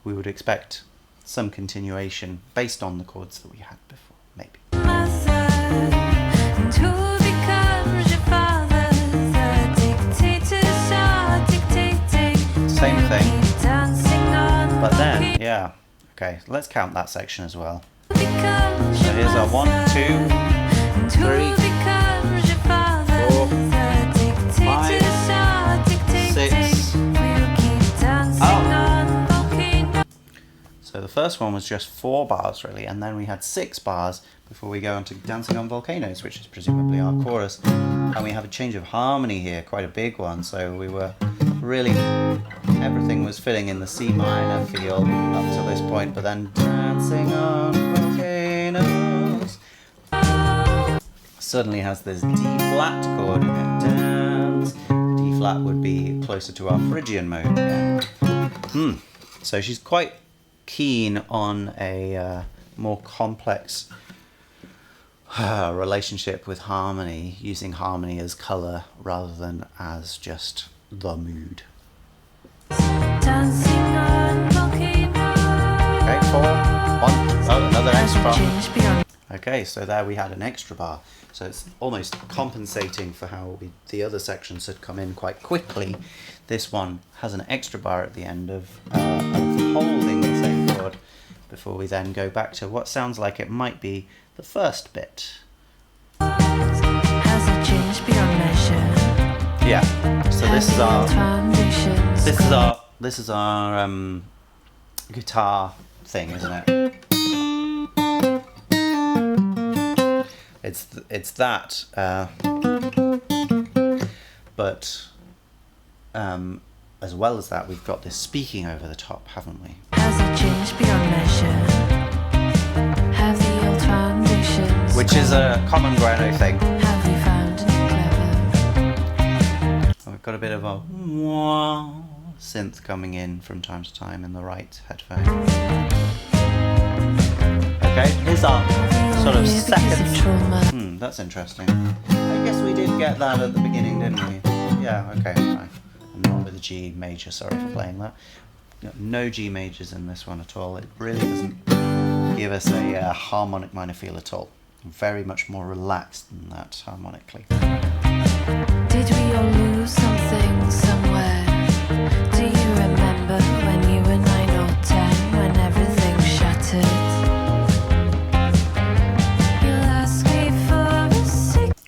We would expect some continuation based on the chords that we had before, maybe. And who becomes your father? The dictators are dictating. Same thing. Keep dancing on. But then, yeah, okay, let's count that section as well. Who becomes So your here's our 1, 2, And who 3, becomes your father? 4, The dictators are dictating. 6. We'll keep dancing on volcanoes. So the first one was just 4 bars really, and then we had 6 bars before we go on to Dancing on Volcanoes, which is presumably our chorus. And we have a change of harmony here, quite a big one. So we were really, everything was fitting in the C minor feel up to this point, but then Dancing on Volcanoes suddenly has this D flat chord in it. Dance. D flat would be closer to our Phrygian mode again. So she's quite keen on a more complex relationship with harmony, using harmony as colour rather than as just the mood. Dancing on volcanoes. Okay, 4, 1, oh, another extra bar. Change beyond. Okay, so there we had an extra bar. So it's almost compensating for how the other sections had come in quite quickly. This one has an extra bar at the end of holding the same chord before we then go back to what sounds like it might be the first bit. Has it changed beyond measure? Yeah. So this is our Foundations. this is our guitar thing, isn't it? It's that, but as well as that, we've got this speaking over the top, haven't we? Has it changed beyond measure? Have the old foundations. Which is a common Gwenno thing. Have we found it clever? We've got a bit of a wah synth coming in from time to time in the right headphone. Okay, here's our sort of second. That's interesting. I guess we did get that at the beginning, didn't we? Yeah, okay, fine. And not with a G major, sorry for playing that. No G majors in this one at all. It really doesn't give us a harmonic minor feel at all. Very much more relaxed than that harmonically. Did we all lose something somewhere? Do you remember when you were 9 or 10, when everything shattered?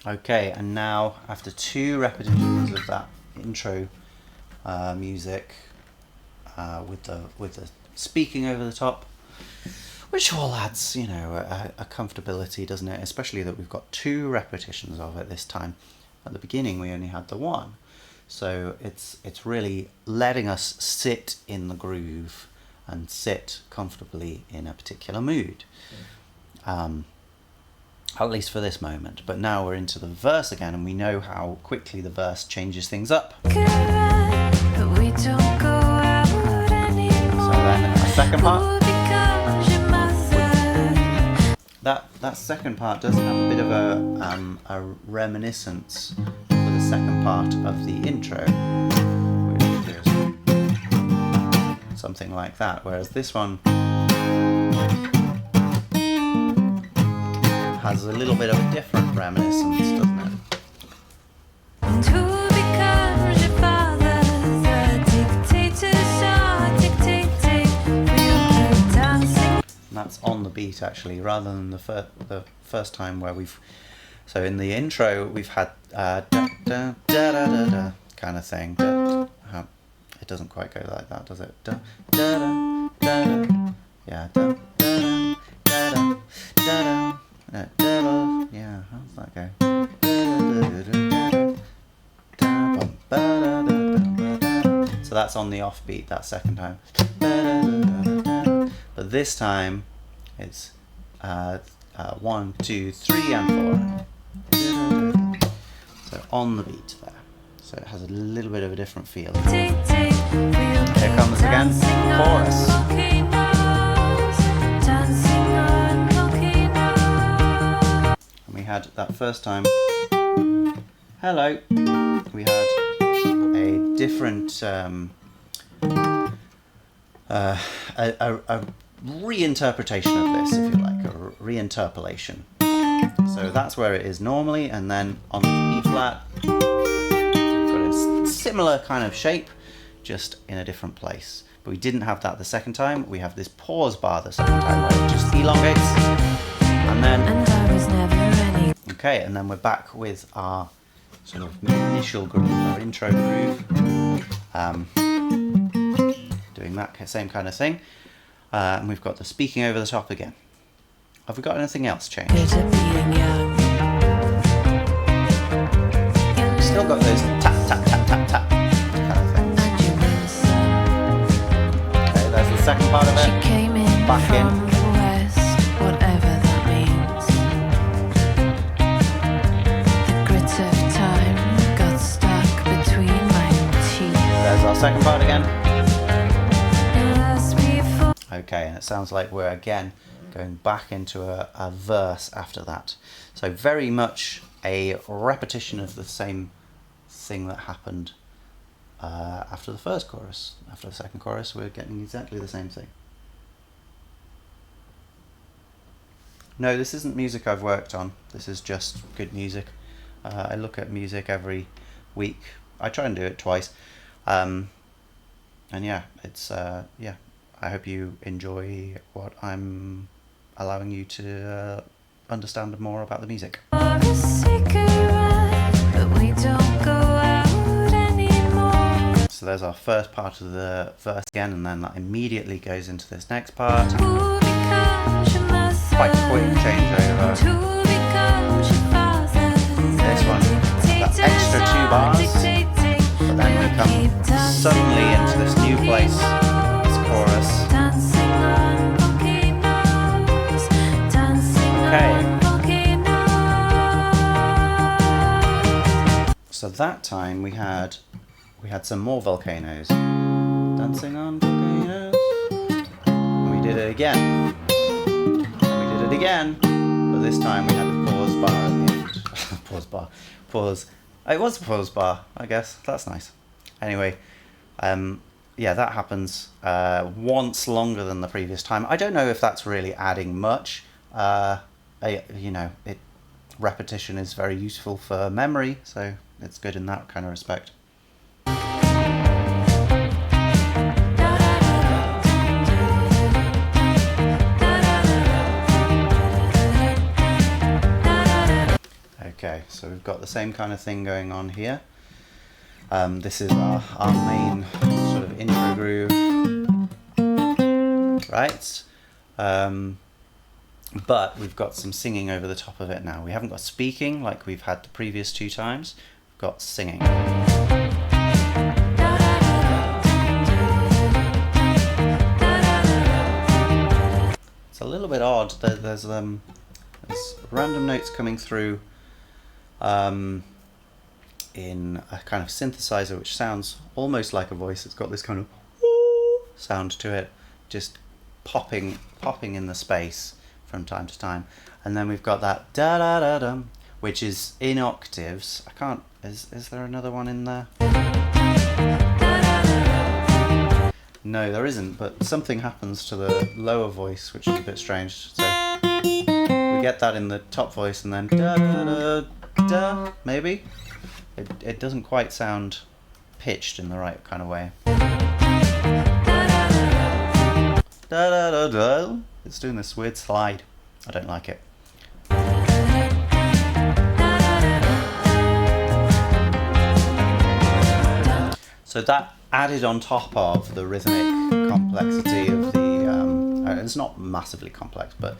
Okay, and now after 2 repetitions of that intro music with the speaking over the top, which all adds, you know, a comfortability, doesn't it? Especially that we've got 2 repetitions of it this time. At the beginning, we only had the 1, so it's really letting us sit in the groove and sit comfortably in a particular mood. at least for this moment. But now we're into the verse again, and we know how quickly the verse changes things up. So then the second part. That second part does have a bit of a reminiscence for the second part of the intro, which is something like that. Whereas this one has a little bit of a different reminiscence, doesn't it? And that's on the beat actually, rather than the first time where we've. So in the intro we've had da da da da da da kind of thing. It doesn't quite go like that, does it? Da da da da da. Yeah. Da da da da da da. Yeah. How does that go? So that's on the offbeat that second time. But this time it's 1, 2, 3, and 4. So on the beat there. So it has a little bit of a different feel. Here comes again, chorus. And we had that first time, hello, we had a different a reinterpretation of this, if you like, a reinterpolation. So that's where it is normally, and then on the E flat, we've got a similar kind of shape, just in a different place. But we didn't have that the second time. We have this pause bar the second time where it just elongates, and then okay, and then we're back with our sort of initial groove, our intro groove. Doing that same kind of thing. And we've got the speaking over the top again. Have we got anything else changed? Still got those tap, tap, tap, tap, tap kind of things. Okay, there's the second part of it. Back in. There's our second part again. Okay, and it sounds like we're again going back into a verse after that. So very much a repetition of the same thing that happened after the first chorus. After the second chorus, we're getting exactly the same thing. No, this isn't music I've worked on. This is just good music. I look at music every week. I try and do it twice. And yeah, it's yeah. I hope you enjoy what I'm allowing you to understand more about the music. So there's our first part of the verse again, and then that immediately goes into this next part. Quite quick change over. This one, that extra 2 bars, but then we come suddenly into this new place. Chorus. Okay. So that time we had some more volcanoes. Dancing on volcanoes. And we did it again. And we did it again. But this time we had the pause bar at the end. Pause bar. Pause. It was a pause bar, I guess. That's nice. Anyway, yeah, that happens once longer than the previous time. I don't know if that's really adding much. You know, repetition is very useful for memory, so it's good in that kind of respect. Okay, so we've got the same kind of thing going on here. This is our main sort of intro groove, right? But we've got some singing over the top of it now. We haven't got speaking like we've had the previous 2 times. We've got singing. It's a little bit odd. There's There's random notes coming through in a kind of synthesizer which sounds almost like a voice. It's got this kind of sound to it, just popping in the space from time to time. And then we've got that da da da dum, which is in octaves. I can't. Is there another one in there? No, there isn't. But something happens to the lower voice, which is a bit strange. So we get that in the top voice, and then da da da da. Maybe it doesn't quite sound pitched in the right kind of way. Da da da da. It's doing this weird slide. I don't like it. So that added on top of the rhythmic complexity of the, it's not massively complex, but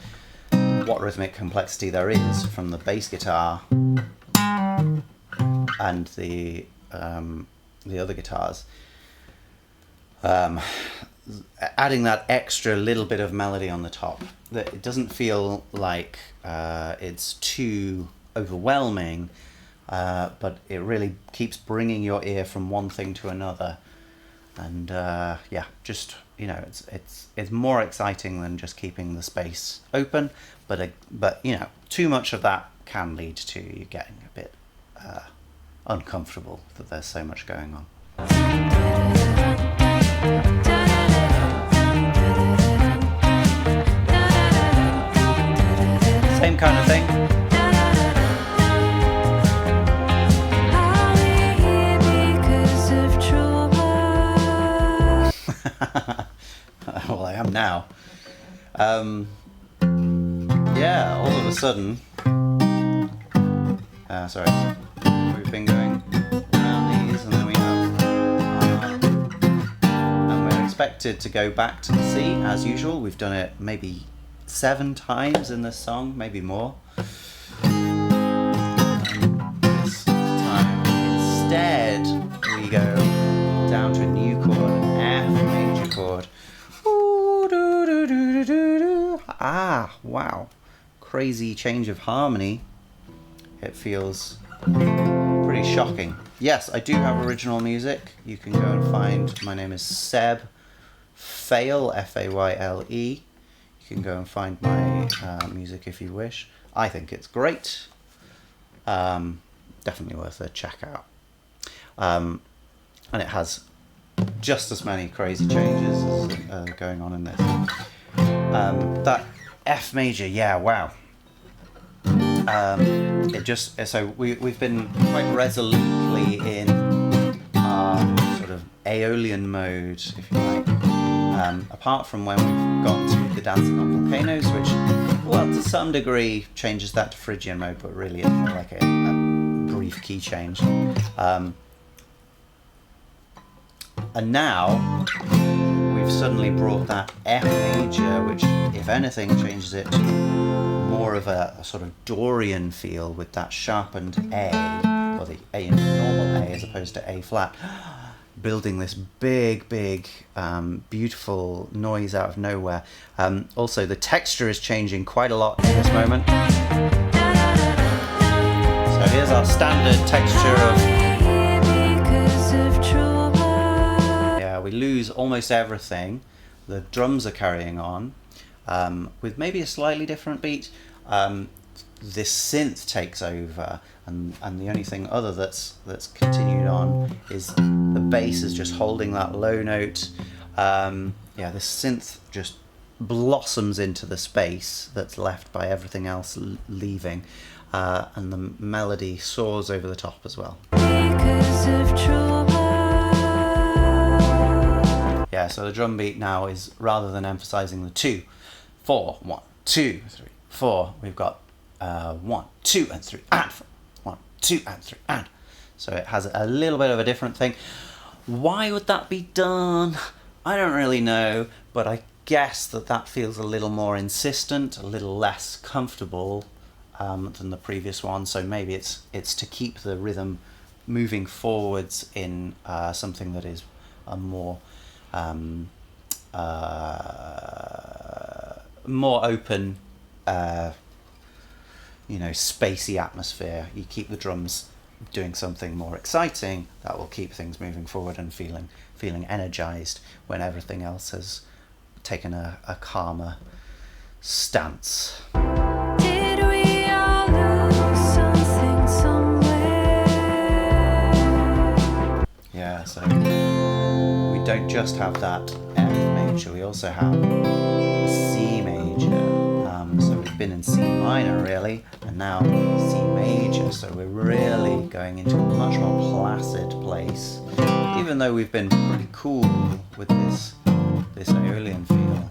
what rhythmic complexity there is from the bass guitar and the other guitars, adding that extra little bit of melody on the top, that it doesn't feel like it's too overwhelming, but it really keeps bringing your ear from one thing to another, and yeah, just, you know, it's more exciting than just keeping the space open, but you know, too much of that can lead to you getting a bit uncomfortable that there's so much going on. Same kind of thing. Well, I am now. Yeah, all of a sudden. Sorry. We've been going around these, and then we have. And we're expected to go back to the C as usual. We've done it maybe 7 times in this song, maybe more. This time, instead, we go down to a new chord, an F major chord. Ah, wow. Crazy change of harmony. It feels pretty shocking. Yes, I do have original music. You can go and find, my name is Seb Fayle, Fayle. You can go and find my music if you wish. I think it's great. Definitely worth a check out. And it has just as many crazy changes as going on in this. That F major, yeah, wow. It just, so we've been quite resolutely in our sort of Aeolian mode, if you like. Apart from when we've got to the dancing on volcanoes, which, well, to some degree changes that to Phrygian mode, but really it's more like a brief key change. And now we've suddenly brought that F major, which, if anything, changes it to more of a sort of Dorian feel with that sharpened A, or the A in normal A as opposed to A flat, building this big, beautiful noise out of nowhere. Also, the texture is changing quite a lot in this moment. So here's our standard texture of... we lose almost everything. The drums are carrying on with maybe a slightly different beat. This synth takes over, and the only thing other that's continued on is the bass is just holding that low note. Yeah, this synth just blossoms into the space that's left by everything else leaving, and the melody soars over the top as well. Yeah, so the drum beat now is, rather than emphasizing the 2, 4, 1, 2, 3, 4, we've got 1, 2, and 3, and 4, 1, 2, and 3, and. So it has a little bit of a different thing. Why would that be done? I don't really know, but I guess that feels a little more insistent, a little less comfortable than the previous one. So maybe it's to keep the rhythm moving forwards in something that is a more more open spacey atmosphere. You keep the drums doing something more exciting that will keep things moving forward and feeling energized when everything else has taken a calmer stance. Did we all lose something somewhere? Yeah, so we don't just have that F major, we also have C major. So we've been in C minor really, and now C major, so we're really going into a much more placid place, even though we've been pretty cool with this Aeolian feel.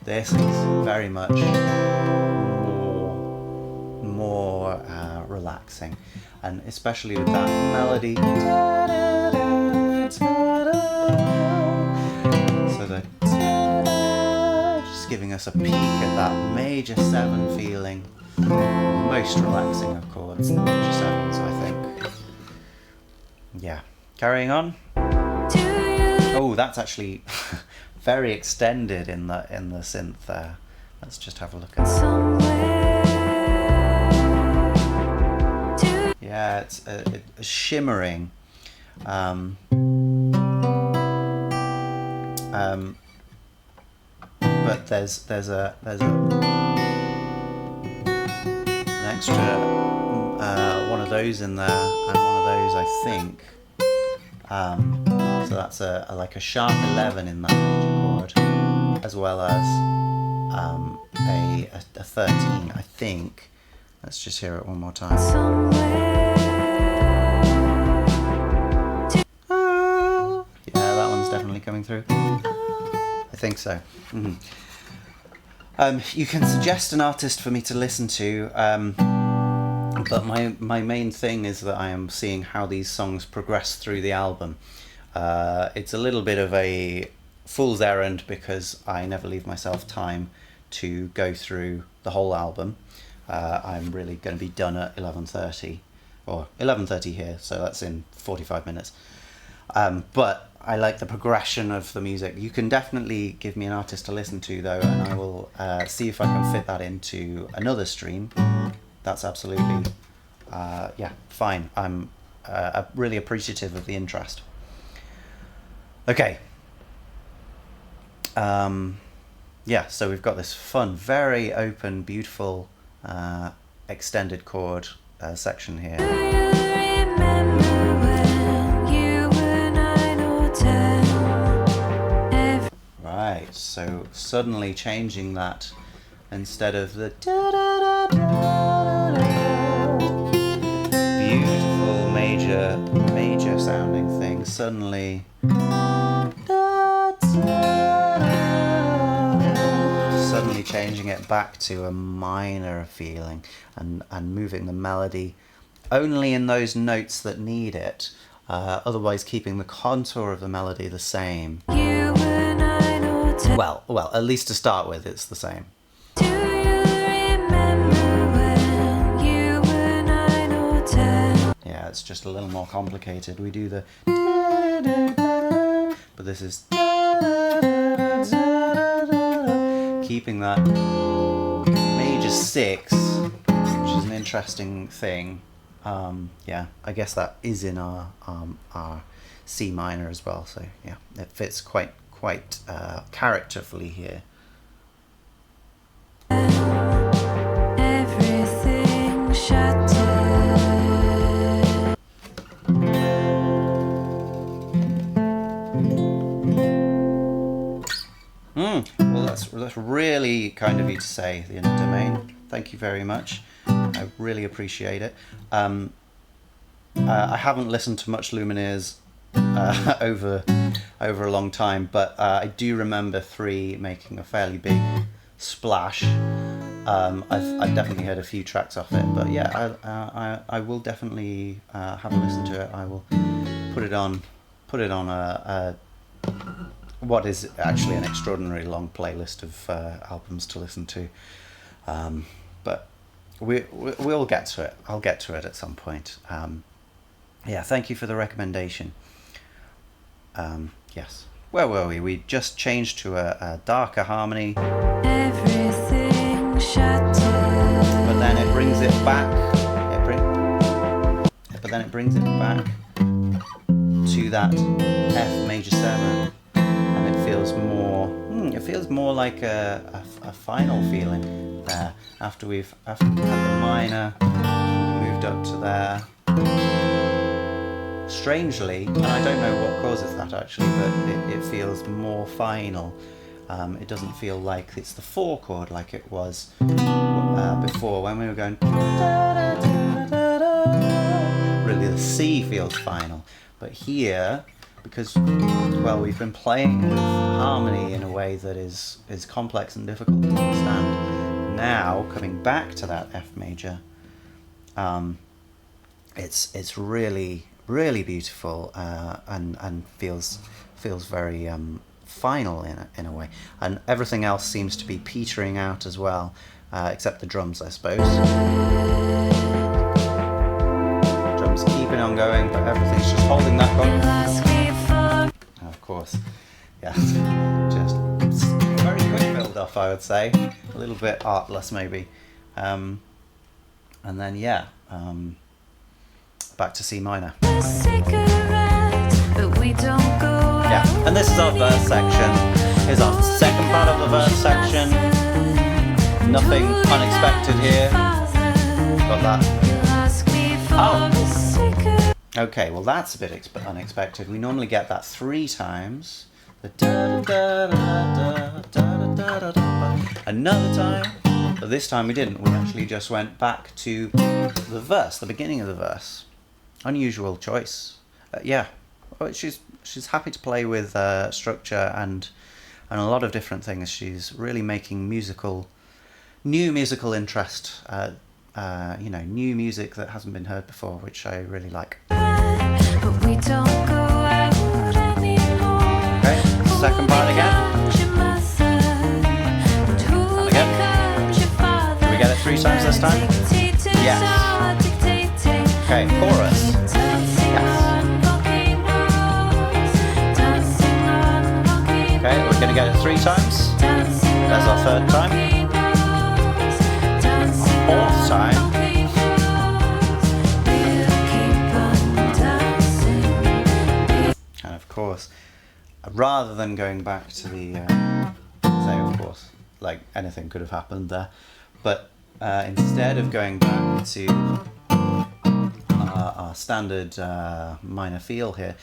This is very much more relaxing, and especially with that melody. So the just giving us a peek at that major 7 feeling. Most relaxing of chords, the major 7s, I think. Yeah, carrying on. Oh, that's actually very extended in the synth there. Let's just have a look at it. Yeah, it's a shimmering. But there's an extra one of those in there, and one of those I think. So that's like a sharp 11 in that major chord, as well as a 13, I think. Let's just hear it one more time. Yeah, that one's definitely coming through. I think so. Mm-hmm. You can suggest an artist for me to listen to, but my main thing is that I am seeing how these songs progress through the album. It's a little bit of a fool's errand because I never leave myself time to go through the whole album. I'm really going to be done at 11:30, or 11:30 here, so that's in 45 minutes. But I like the progression of the music. You can definitely give me an artist to listen to though, and I will see if I can fit that into another stream. That's absolutely, fine. I'm really appreciative of the interest. Okay. So we've got this fun, very open, beautiful, extended chord section here. Right, so suddenly changing that, instead of the beautiful major sounding thing, suddenly changing it back to a minor feeling, and moving the melody only in those notes that need it, otherwise keeping the contour of the melody the same. Well, at least to start with, it's the same. Yeah, it's just a little more complicated. We do the, but this is keeping that major 6, which is an interesting thing. I guess that is in our C minor as well. So yeah, it fits quite characterfully here. Everything shattered. Well, that's really kind of you to say, the inner domain. Thank you very much. I really appreciate it. I haven't listened to much Lumineers over a long time, but I do remember 3 making a fairly big splash. I've definitely heard a few tracks off it, but yeah, I will definitely have a listen to it. I will put it on a what is actually an extraordinarily long playlist of albums to listen to, but we'll get to it. I'll get to it at some point. Yeah, thank you for the recommendation. Yes, where were we? We just changed to a darker harmony, Everything shattered. but then it brings it back. But then it brings it back to that F major 7, and it feels more. It feels more like a final feeling there. After we've had the minor, moved up to there. Strangely, and I don't know what causes that actually, but it feels more final. It doesn't feel like it's the 4 chord like it was before when we were going. Really, the C feels final, but here, because we've been playing with harmony in a way that is complex and difficult to understand. Now coming back to that F major, it's really beautiful and feels very final in a way, and everything else seems to be petering out as well, except the drums, I suppose. Drums keeping on going, but everything's just holding that going. Of course, yes, just very quick build up, I would say, a little bit artless maybe, and then back to C minor. Yeah, and this is our verse section. Here's our second part of the verse section. Nothing unexpected here. Got that. Oh! Okay, well that's a bit unexpected. We normally get that 3 times. The da da da da da da da. Another time. But this time we didn't. We actually just went back to the verse, the beginning of the verse. Unusual choice. Yeah. Oh, she's happy to play with structure and a lot of different things. She's really making new musical interest. New music that hasn't been heard before, which I really like. But we don't go out anymore. Okay, second part again. And again. Can we get it 3 times this time? Yes. Okay, chorus. Yes. Okay, we're going to get it 3 times. There's our 3rd time. Our 4th time. And of course, rather than going back to the, say of course, like anything could have happened there, but instead of going back to our standard minor feel here,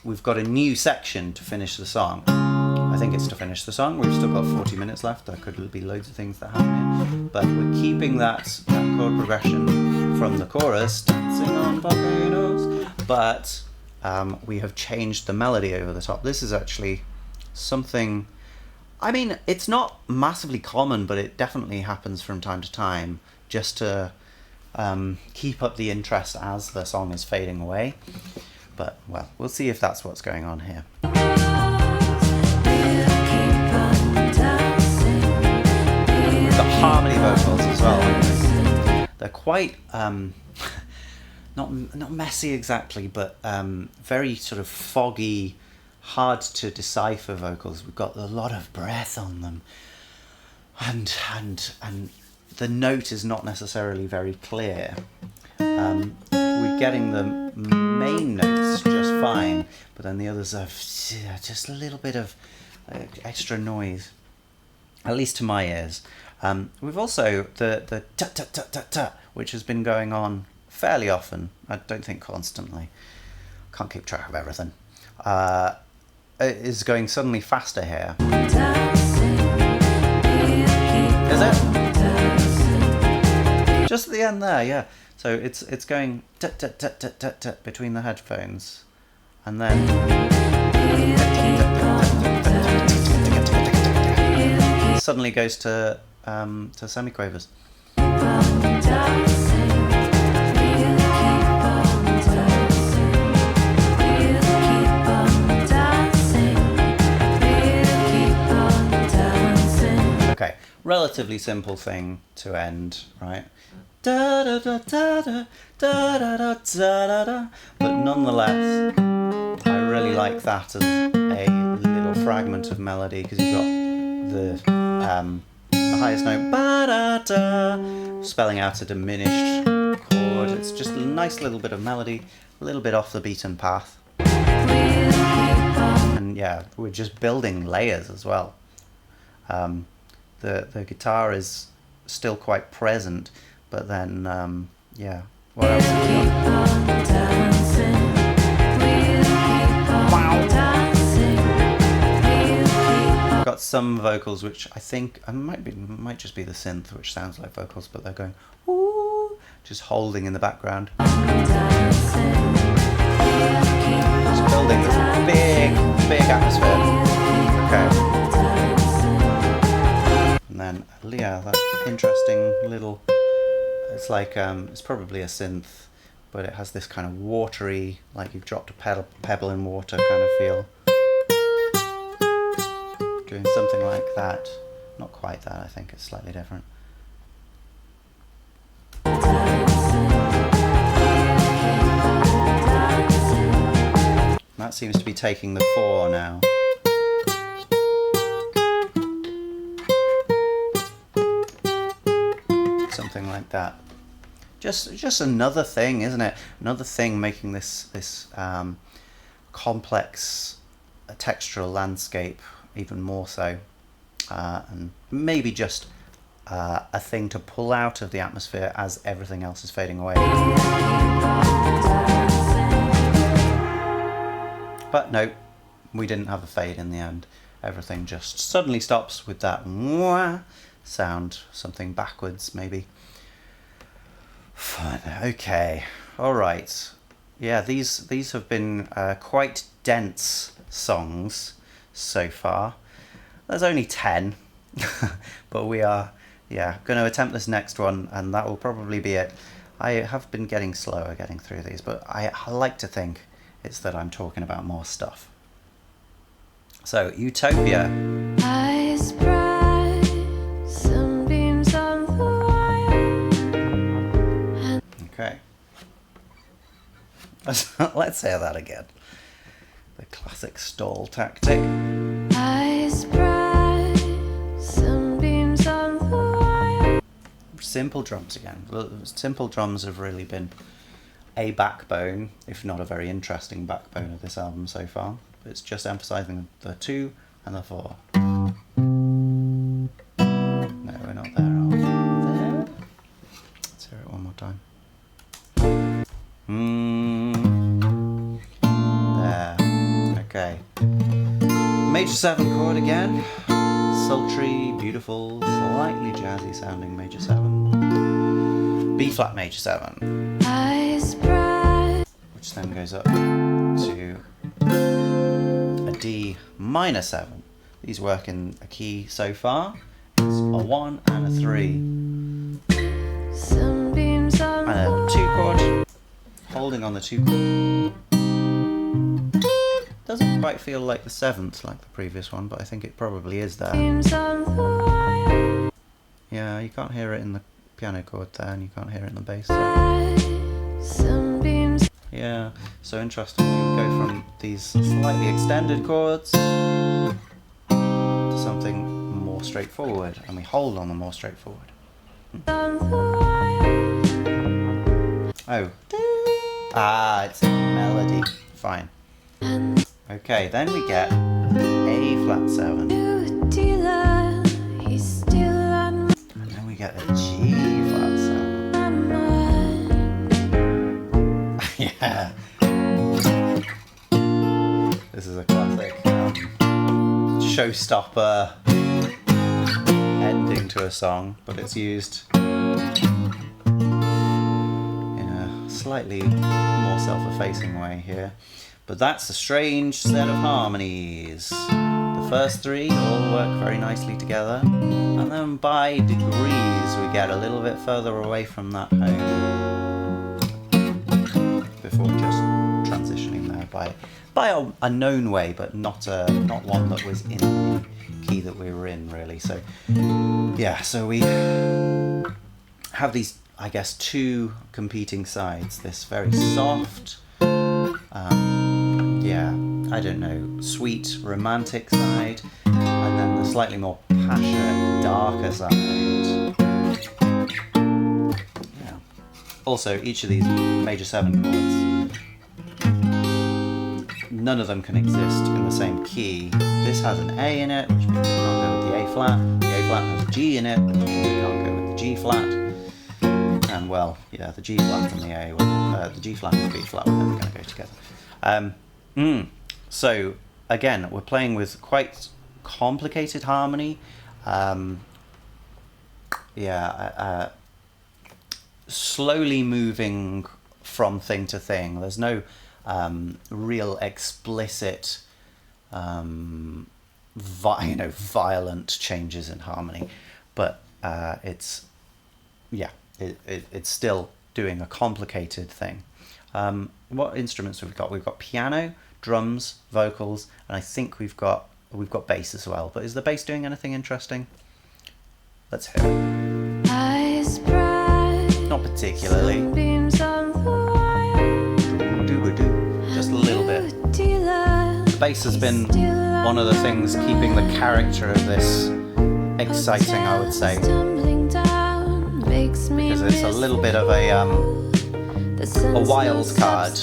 we've got a new section to finish the song. I think it's to finish the song. We've still got 40 minutes left. There could be loads of things that happen here, but we're keeping that chord progression from the chorus, dancing on volcanoes, but we have changed the melody over the top. This is actually something, I mean, it's not massively common, but it definitely happens from time to time, just to keep up the interest as the song is fading away. But, well, we'll see if that's what's going on here. We've got harmony vocals as well. They're quite, not messy exactly, but very sort of foggy, hard to decipher vocals. We've got a lot of breath on them. And the note is not necessarily very clear. We're getting the main notes just fine, but then the others are just a little bit of extra noise, at least to my ears. We've also the ta ta ta ta ta, which has been going on fairly often. I don't think constantly. Can't keep track of everything. It is going suddenly faster here. Is it? Just at the end there, yeah. So it's going tut tut tut tut tut tut between the headphones, and then suddenly goes to semiquavers. Okay, relatively simple thing to end, right? Da da da da da da da da da da. But nonetheless, I really like that as a little fragment of melody, because you've got the highest note, ba-da-da, spelling out a diminished chord. It's just a nice little bit of melody, a little bit off the beaten path. And yeah, we're just building layers as well. The guitar is still quite present, but then yeah, what else have we got? Got some vocals which I think might just be the synth, which sounds like vocals, but they're going ooh, just holding in the background. Just building this big atmosphere. Okay. And then yeah, that interesting little, it's like it's probably a synth, but it has this kind of watery, like you've dropped a pebble in water kind of feel. Doing something like that. Not quite that, I think it's slightly different. That seems to be taking the 4 now. Something like that. Just another thing, isn't it? Another thing making this complex textural landscape even more so, and maybe just a thing to pull out of the atmosphere as everything else is fading away. But no, we didn't have a fade in the end. Everything just suddenly stops with that mwah sound, something backwards maybe. Fun. Okay, all right. Yeah, these have been quite dense songs so far. There's only 10, but we are going to attempt this next one, and that will probably be it. I have been getting slower getting through these, but I like to think it's that I'm talking about more stuff. So, Utopia. Eyes bright, sunbeams on the wire. Okay. Let's say that again. The classic stall tactic. Eyes bright, sunbeams on the wire. Simple drums again. Simple drums have really been a backbone, if not a very interesting backbone of this album so far. It's just emphasizing the 2 and the 4. No, we're not there, are we? There? Let's hear it one more time. There. Okay. Major 7 chord again. Sultry, beautiful, slightly jazzy sounding major 7. B flat major 7. Which then goes up to a D minor 7. These work in a key so far. It's a 1 and a 3. And a 2 chord. Holding on the 2 chord. Doesn't quite feel like the 7th like the previous one, but I think it probably is there. Yeah, you can't hear it in the piano chord there, and you can't hear it in the bass. So. Yeah, so interesting. We go from these slightly extended chords to something more straightforward, and we hold on the more straightforward. Oh. Ah, it's a melody. Fine. Okay, then we get A flat 7. And then we get a G flat 7. Yeah. This is a classic showstopper ending to a song, but it's used in a slightly more self-effacing way here. But that's a strange set of harmonies. The first 3 all work very nicely together, and then by degrees we get a little bit further away from that home before just transitioning there by a known way, but not one that was in the key that we were in, really. So yeah, so we have these, I guess, 2 competing sides. This very soft, yeah, I don't know, sweet, romantic side, and then the slightly more passionate, darker side. Yeah. Also, each of these major 7 chords, none of them can exist in the same key. This has an A in it, which means it can't go with the A flat. The A flat has a G in it, which means it can't go with the G flat. And well, yeah, the G flat and the A, the G flat and the B flat were never going to go together. So again, we're playing with quite complicated harmony. Slowly moving from thing to thing. There's no real explicit, violent changes in harmony, but it's still doing a complicated thing. What instruments have we got? We've got piano, drums, vocals, and I think we've got bass as well. But is the bass doing anything interesting? Let's hear it. Not particularly. Just a little bit. The bass has been one of the things keeping the character of this exciting, I would say, because it's a little bit of a wild card.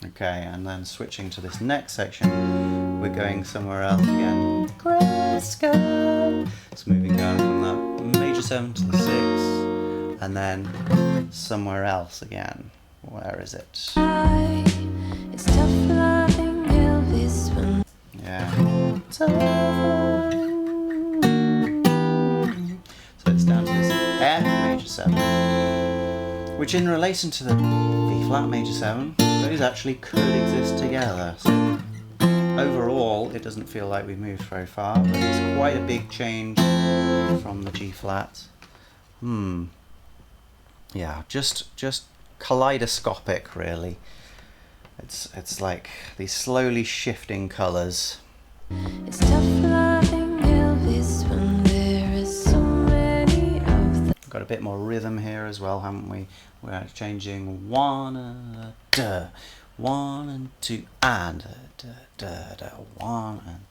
Okay, and then switching to this next section, we're going somewhere else again. It's moving down from that major 7 to the 6, and then somewhere else again. Where is it? Yeah. So it's down to this F major 7, which in relation to the B flat major 7, those actually could exist together. So overall, it doesn't feel like we moved very far, but it's quite a big change from the G flat. Yeah, just kaleidoscopic, really. It's like these slowly shifting colours. It's tough loving Elvis when there is so many of them. Got a bit more rhythm here as well, haven't we? We're changing 1 and 2 and 1 and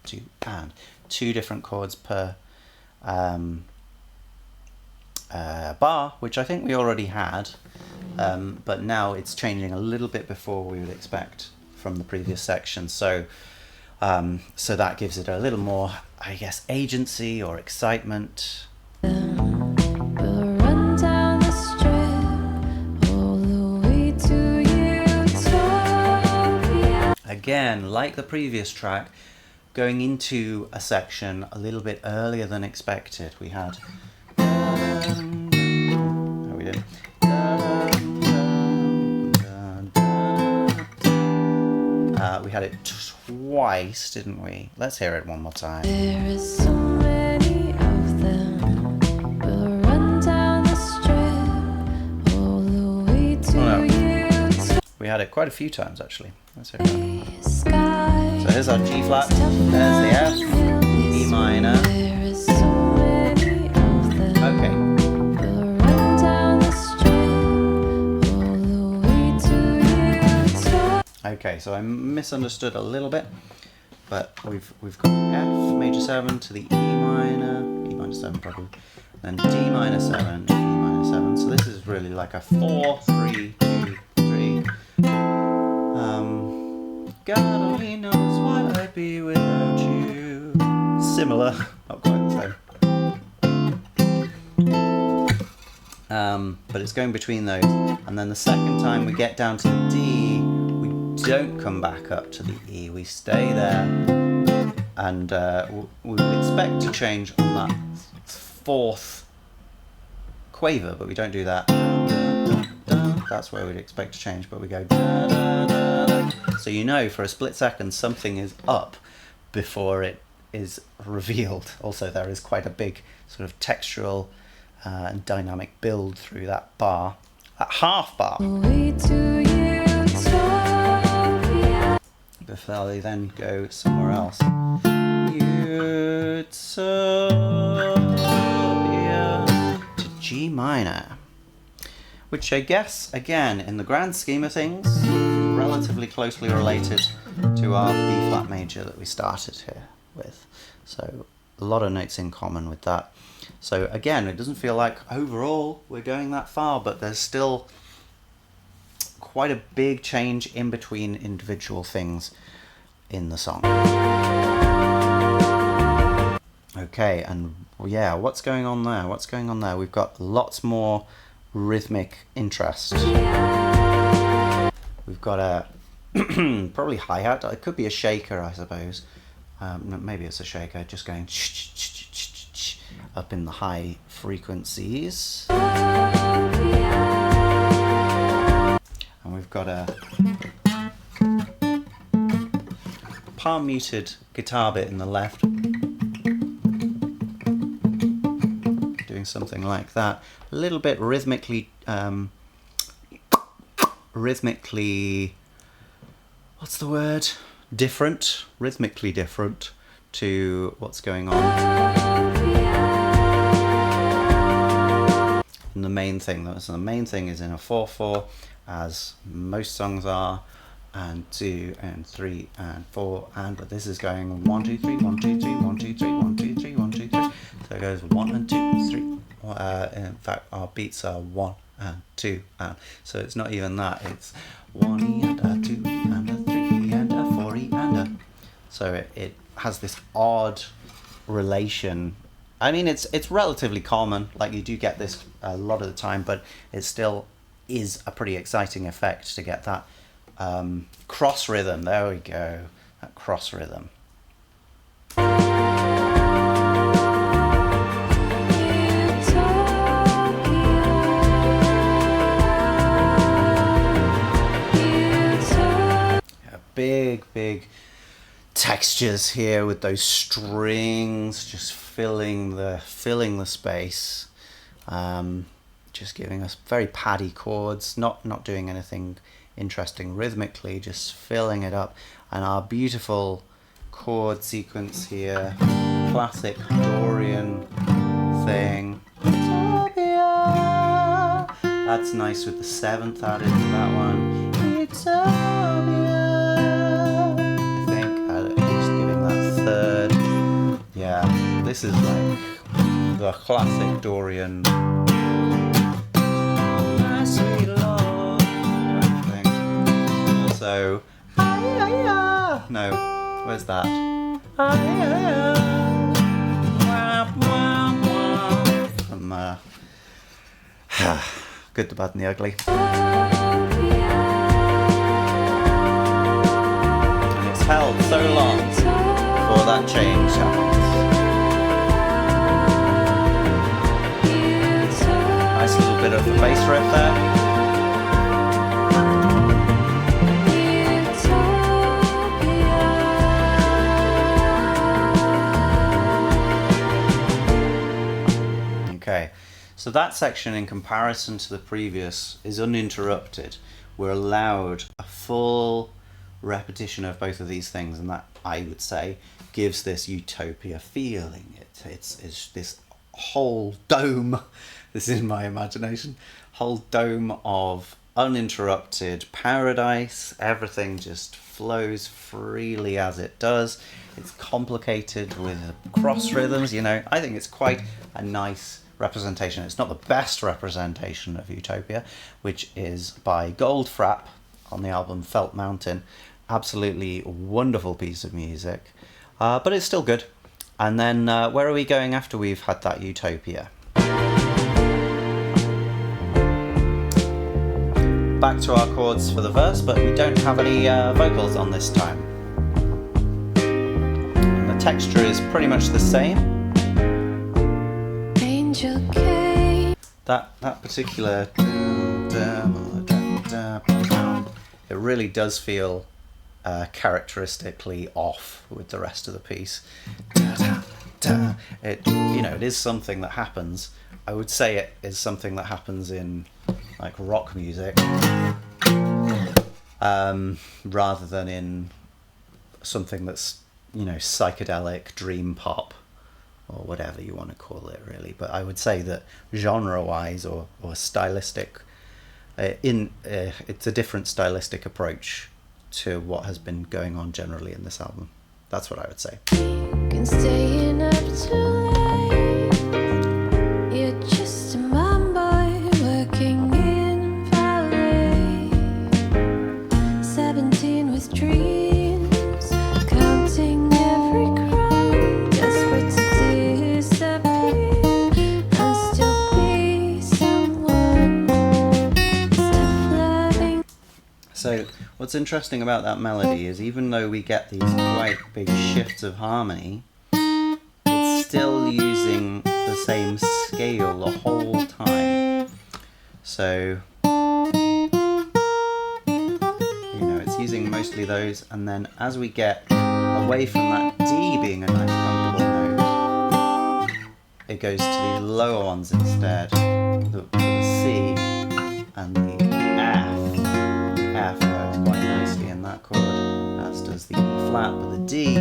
2 and 2 different chords per bar, which I think we already had, but now it's changing a little bit before we would expect from the previous section. So that gives it a little more, I guess, agency or excitement. We'll run down the strip all the way to Utopia. Again, like the previous track, going into a section a little bit earlier than expected. We had we had it twice, didn't we? Let's hear it one more time. There is so many of them. We'll run down the strip all the way to Utopia. We had it quite a few times actually. Let's hear it. Sky. So here's our G flat, there's the F, E minor. There is so many of them. Okay. We'll run down the strip all the way to Utopia. Okay, so I misunderstood a little bit, but we've got F major 7 to the E minor 7 probably, then D minor 7, E minor 7. So this is really like a 4, 3, 2, 3. God only knows what I'd be without you. Similar, not quite the same. But it's going between those, and then the second time we get down to the D, we don't come back up to the E, we stay there, and we would expect to change on that 4th quaver, but we don't do that. That's where we'd expect to change, but we go da, da, da, da. So you know for a split second something is up before it is revealed. Also, there is quite a big sort of textural and dynamic build through that bar, that half bar, before they then go somewhere else. Utopia to G minor, which I guess, again, in the grand scheme of things, if you relatively closely related to our B flat major that we started here with. So a lot of notes in common with that. So again, it doesn't feel like overall we're going that far, but there's still quite a big change in between individual things in the song. Okay, and yeah, what's going on there? What's going on there? We've got lots more rhythmic interest. We've got a probably hi-hat. It could be a shaker, I suppose. Maybe it's a shaker, just going up in the high frequencies. And we've got a palm muted guitar bit in the left, doing something like that. A little bit rhythmically, what's the word? Different, rhythmically different to what's going on. And the main thing is in a 4/4, as most songs are, and 2 and 3 and 4, but this is going 1 2 3 1 2 3 1 2 3 1 2 3 1 2 3. So it goes 1 and 2 3. In fact, our beats are 1 and 2 and, so it's not even that. It's 1 and a 2 and a 3 and a 4 and a. So it has this odd relation. I mean, it's relatively common, like you do get this a lot of the time, but it still is a pretty exciting effect to get that cross rhythm. There we go, that cross rhythm. Big textures here with those strings just filling the space, just giving us very paddy chords, not doing anything interesting rhythmically, just filling it up. And our beautiful chord sequence here, classic Dorian thing. Utopia. That's nice with the 7th added to that one. Utopia. Yeah, this is like the classic Dorian my sweet Lord kind of thing. Also, no, where's that? From Good, the Bad and the Ugly. And it's held so long before that change happens. Nice little bit of the bass riff there. Okay, so that section in comparison to the previous is uninterrupted. We're allowed a full repetition of both of these things, and that, I would say, gives this Utopia feeling. It's this whole dome, this is my imagination, whole dome of uninterrupted paradise. Everything just flows freely as it does. It's complicated with cross rhythms, you know. I think it's quite a nice representation. It's not the best representation of Utopia, which is by Goldfrapp on the album Felt Mountain. Absolutely wonderful piece of music, but it's still good. And then where are we going after we've had that Utopia? Back to our chords for the verse, but we don't have any vocals on this time. And the texture is pretty much the same. Angel came. That particular, it really does feel characteristically off with the rest of the piece. It, you know, it is something that happens. I would say it is something that happens in like rock music, rather than in something that's, you know, psychedelic dream pop or whatever you want to call it, really. But I would say that genre-wise or stylistic it's a different stylistic approach to what has been going on generally in this album. That's what I would say. Can staying up too late. You're just a man boy working in valet. 17 with dreams, counting every crown, desperate to disappear and still be someone. Still flirting. So what's interesting about that melody is even though we get these quite big shifts of harmony, it's still using the same scale the whole time. So, it's using mostly those, and then as we get away from that D being a nice comfortable note, it goes to these lower ones instead, the C and the F. The F works quite nicely in that chord, as does the E flat, but the D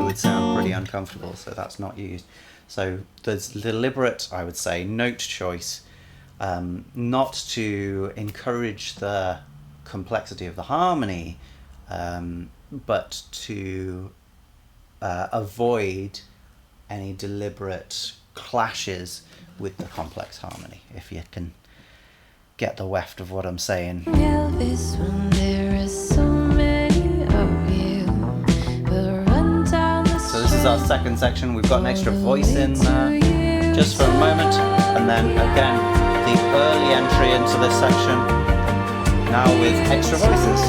would sound pretty uncomfortable, so that's not used. So there's deliberate, I would say, note choice, not to encourage the complexity of the harmony, but to avoid any deliberate clashes with the complex harmony, if you can get the weft of what I'm saying. Elvis, when there is so many of you, we'll run down the So this is our second section. We've got an extra voice in there just for a moment, and then again the early entry into this section now with extra voices.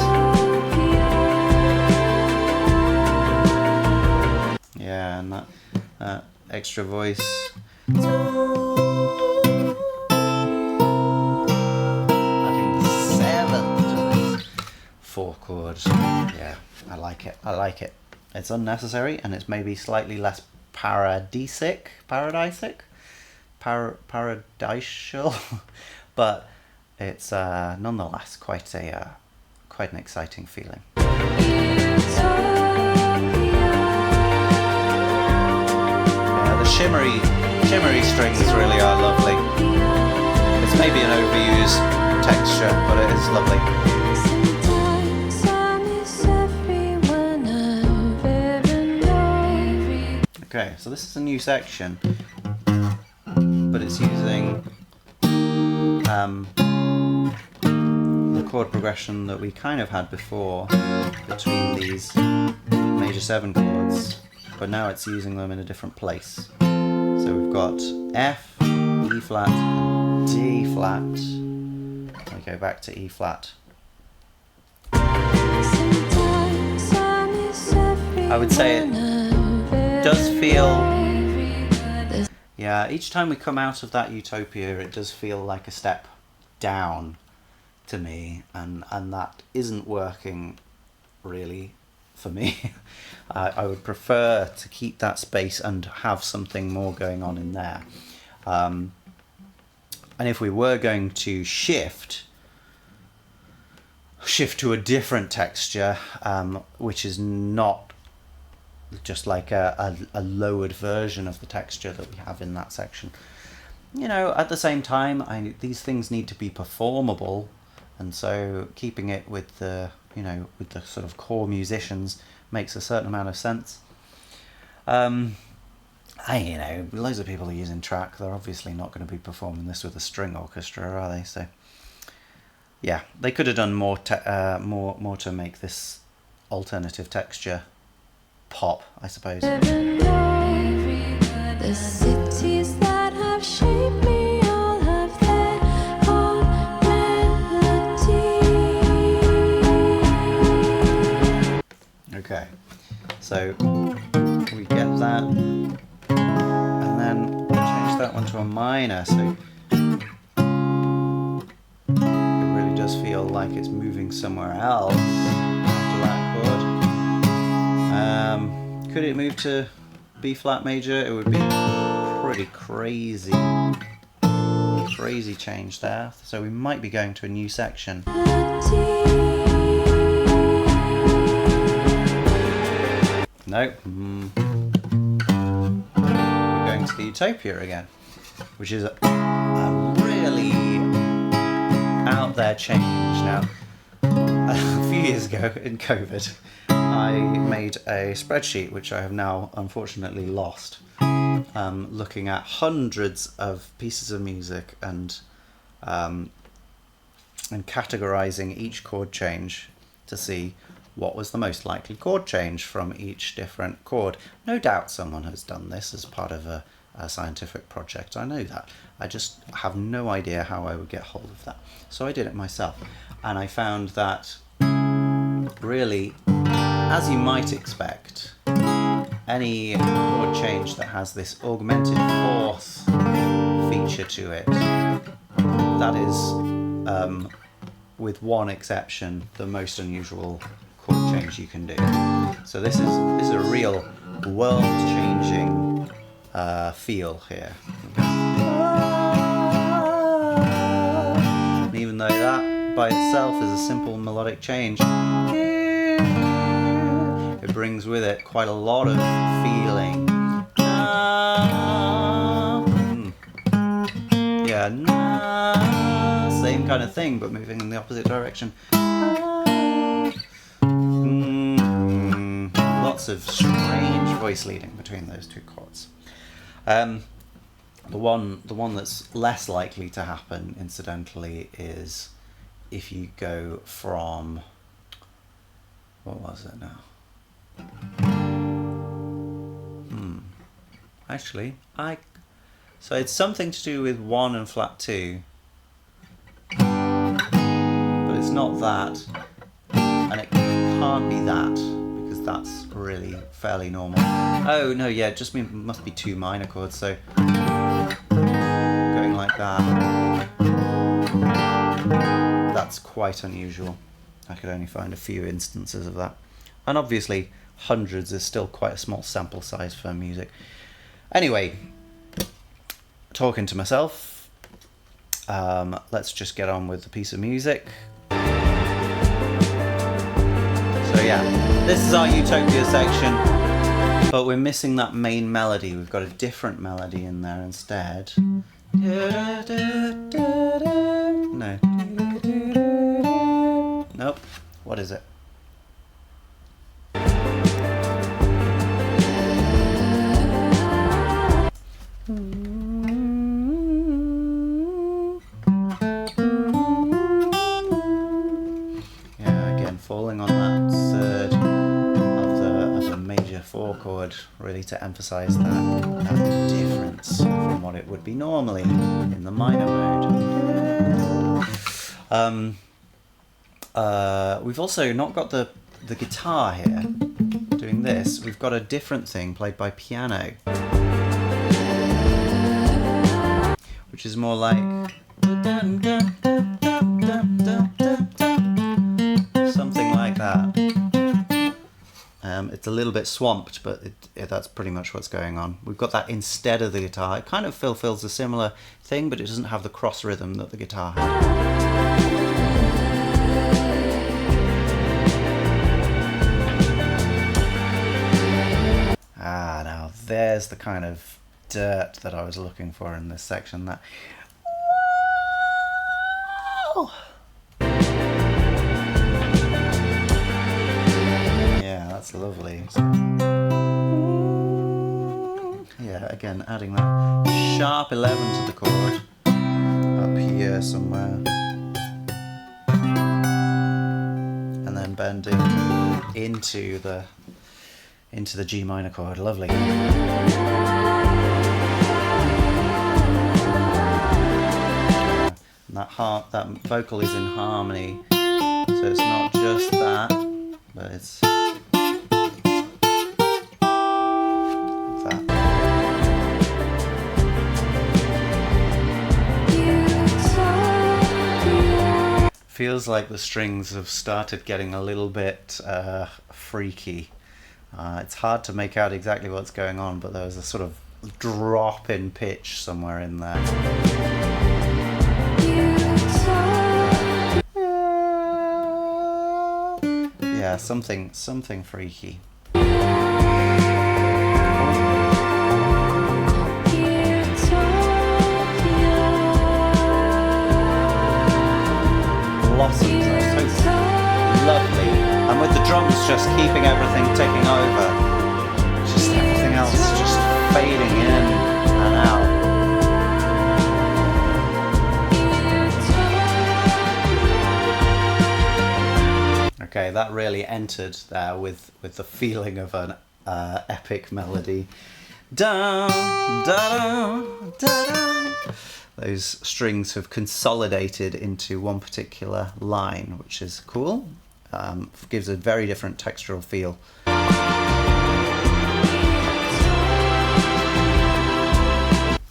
Yeah, and that extra voice. I think the seventh to this 4 chords. Yeah, I like it. It's unnecessary, and it's maybe slightly less paradisial, but it's nonetheless quite an exciting feeling. Yeah, the shimmery strings really are lovely. It's maybe an overused texture, but it is lovely. Okay, so this is a new section, but it's using the chord progression that we kind of had before between these major 7 chords, but now it's using them in a different place. So we've got F, E flat, D flat. We go back to E flat. I would say it does feel, yeah, each time we come out of that Utopia, it does feel like a step down to me, and that isn't working really for me. I would prefer to keep that space and have something more going on in there. And if we were going to shift to a different texture, which is not just like a lowered version of the texture that we have in that section, at the same time, these things need to be performable, and so keeping it with the with the sort of core musicians makes a certain amount of sense. Loads of people are using track. They're obviously not going to be performing this with a string orchestra, are they? So yeah, they could have done more to make this alternative texture pop, I suppose. The cities that have shaped me all have their own melody. Okay, so we get that, and then change that one to a minor, so it really does feel like it's moving somewhere else after that chord. Could it move to B flat major? It would be pretty crazy change there. So we might be going to a new section. No. We're going to the Utopia again, which is a really out there change. Now, a few years ago in COVID, I made a spreadsheet which I have now unfortunately lost, looking at hundreds of pieces of music and categorizing each chord change to see what was the most likely chord change from each different chord. No doubt someone has done this as part of a scientific project, I know that. I just have no idea how I would get hold of that. So I did it myself, and I found that really, as you might expect, any chord change that has this augmented fourth feature to it, that is, with one exception, the most unusual chord change you can do. So this is a real world-changing feel here. And even though that by itself is a simple melodic change, it brings with it quite a lot of feeling. Yeah, same kind of thing, but moving in the opposite direction. Lots of strange voice leading between those two chords. The one that's less likely to happen, incidentally, is if you go from, what was it now? Actually, so it's something to do with 1 and flat 2, but it's not that, and it can't be that, because that's really fairly normal. Oh no, yeah, it just must be 2 minor chords, so going like that, that's quite unusual. I could only find a few instances of that, and obviously hundreds is still quite a small sample size for music. Anyway, talking to myself, let's just get on with the piece of music. So yeah, this is our Utopia section, but we're missing that main melody. We've got a different melody in there instead. No. Nope. What is it? Falling on that third of the major 4 chord, really to emphasize that difference from what it would be normally in the minor mode. We've also not got the guitar here doing this. We've got a different thing played by piano, which is more like something like that. It's a little bit swamped, but that's pretty much what's going on. We've got that instead of the guitar. It kind of fulfills a similar thing, but it doesn't have the cross rhythm that the guitar has. Now there's the kind of dirt that I was looking for in this section. That. That's lovely. Yeah, again, adding that sharp 11 to the chord up here somewhere, and then bending into the G minor chord. Lovely. And that vocal is in harmony, so it's not just that, but it's feels like the strings have started getting a little bit freaky. It's hard to make out exactly what's going on, but there was a sort of drop in pitch somewhere in there. Yeah, something freaky. Okay, that really entered there with the feeling of an epic melody. Da da da da. Those strings have consolidated into one particular line, which is cool. Gives a very different textural feel.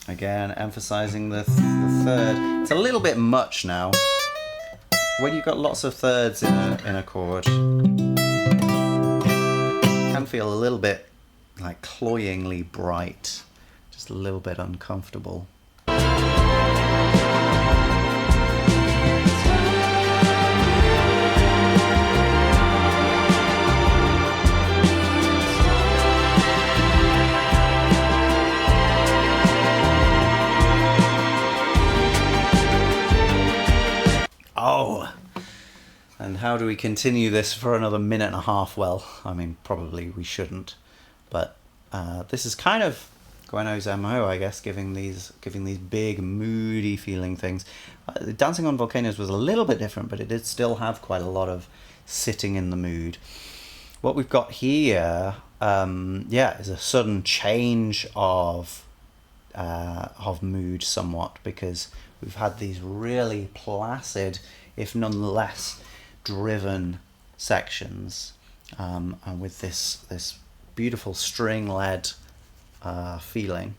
Again, emphasizing the third. It's a little bit much now. When you've got lots of thirds in a chord, it can feel a little bit like cloyingly bright, just a little bit uncomfortable. Oh, and how do we continue this for another minute and a half? Well, I mean, probably we shouldn't, but this is kind of Gwenno's MO, I guess, giving these big, moody feeling things. Dancing on Volcanoes was a little bit different, but it did still have quite a lot of sitting in the mood. What we've got here, is a sudden change of mood somewhat, because we've had these really placid, if nonetheless driven sections, and with this beautiful string-led feeling.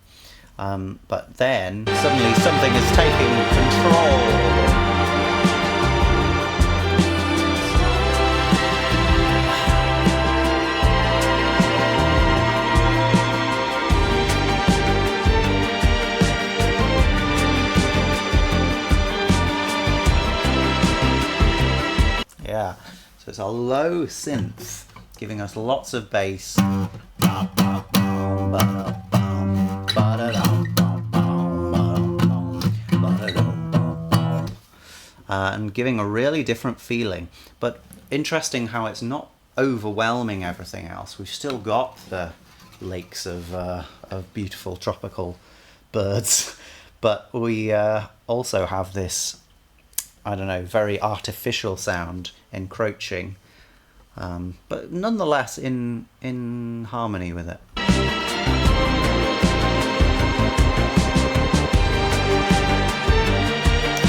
But then suddenly something is taking control. Yeah, so it's a low synth giving us lots of bass. And giving a really different feeling. But interesting how it's not overwhelming everything else. We've still got the lakes of beautiful tropical birds, but we also have this, I don't know, very artificial sound encroaching, but nonetheless in harmony with it.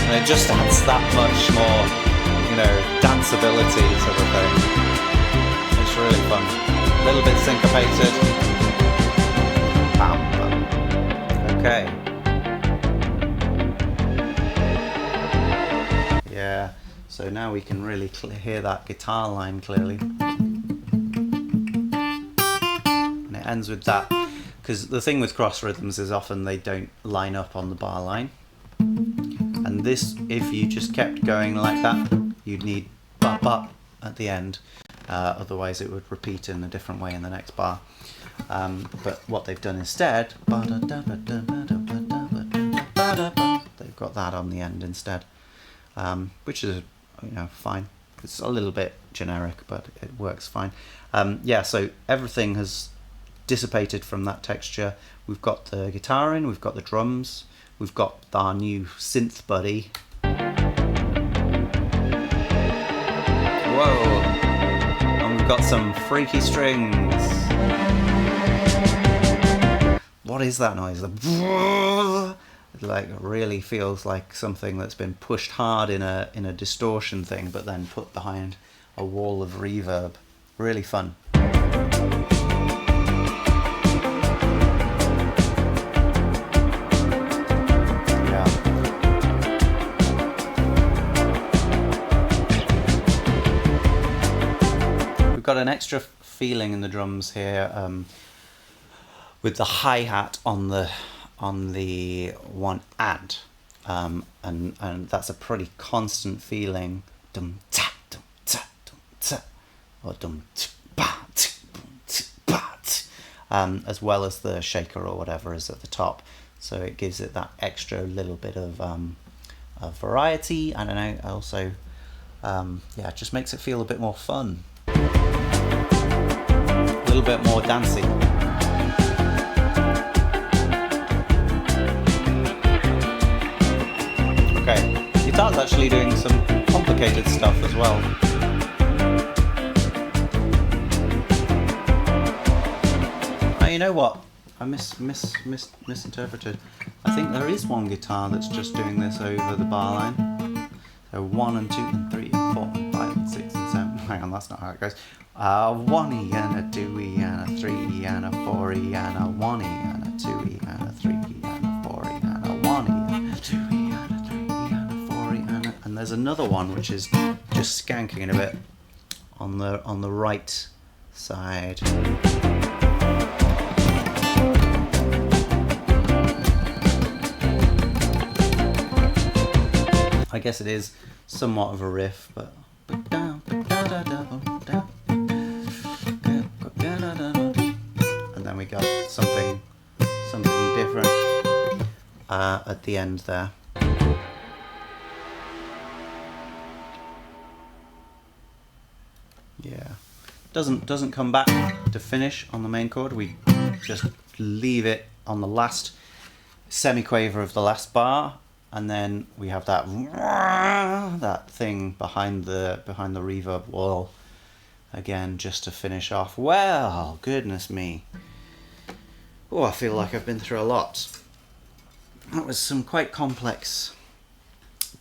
And it just adds that much more, danceability to the thing. It's really fun. A little bit syncopated. Okay. Yeah, so now we can really hear that guitar line clearly. And it ends with that, because the thing with cross rhythms is often they don't line up on the bar line. And this, if you just kept going like that, you'd need bop bop at the end. Otherwise it would repeat in a different way in the next bar. But what they've done instead, they've got that on the end instead. Which is, fine. It's a little bit generic, but it works fine. So everything has dissipated from that texture. We've got the guitar in, we've got the drums, we've got our new synth buddy. Whoa! And we've got some freaky strings. What is that noise? It really feels like something that's been pushed hard in a distortion thing, but then put behind a wall of reverb. Really fun. Yeah. We've got an extra feeling in the drums here, with the hi-hat on the one add, and that's a pretty constant feeling, dum ta dum ta dum ta, or dum ba ba, as well as the shaker or whatever is at the top. So it gives it that extra little bit of variety. I don't know. Also, it just makes it feel a bit more fun, a little bit more dancey. Okay, guitar's actually doing some complicated stuff as well. know what? I misinterpreted. I think there is one guitar that's just doing this over the bar line. So 1 and 2 and 3 and 4 and 5 and 6 and 7. Hang on, that's not how it goes. A 1E and a 2E and a 3E and a 4E and a 1E and a 2E and a 3E and a 4E and a 1E and a 2E and a 3E and a 4E and there's another one which is just skanking it a bit on the right side. I guess it is somewhat of a riff, but and then we got something different at the end there. Yeah, doesn't come back to finish on the main chord. We just leave it on the last semiquaver of the last bar. And then we have that thing behind the reverb wall again, just to finish off. Well, goodness me. Oh, I feel like I've been through a lot. That was some quite complex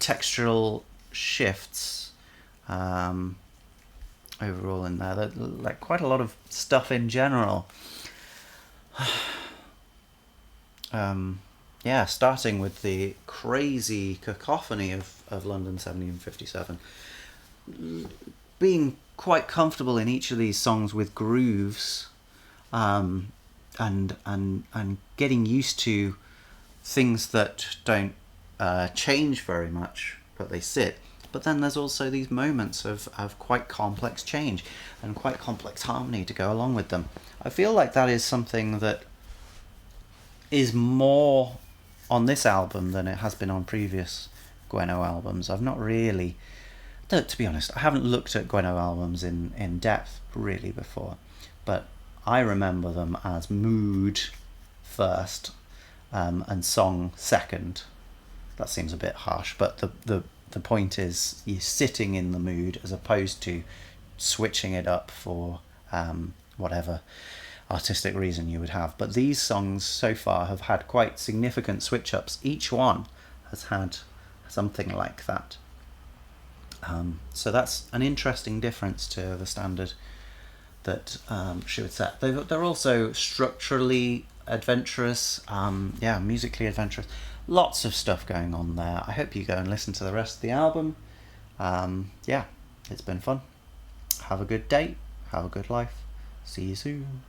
textural shifts overall in there. Like quite a lot of stuff in general. Yeah, starting with the crazy cacophony of London 1757. Being quite comfortable in each of these songs with grooves, and getting used to things that don't change very much, but they sit. But then there's also these moments of quite complex change and quite complex harmony to go along with them. I feel like that is something that is more on this album than it has been on previous Gwenno albums. I've not really, to be honest, I haven't looked at Gwenno albums in depth really before, but I remember them as mood first and song second. That seems a bit harsh, but the point is you're sitting in the mood as opposed to switching it up for whatever artistic reason you would have. But these songs so far have had quite significant switch ups. Each one has had something like that. So that's an interesting difference to the standard that she would set. They're also structurally adventurous, musically adventurous. Lots of stuff going on there. I hope you go and listen to the rest of the album. It's been fun. Have a good day. Have a good life. See you soon.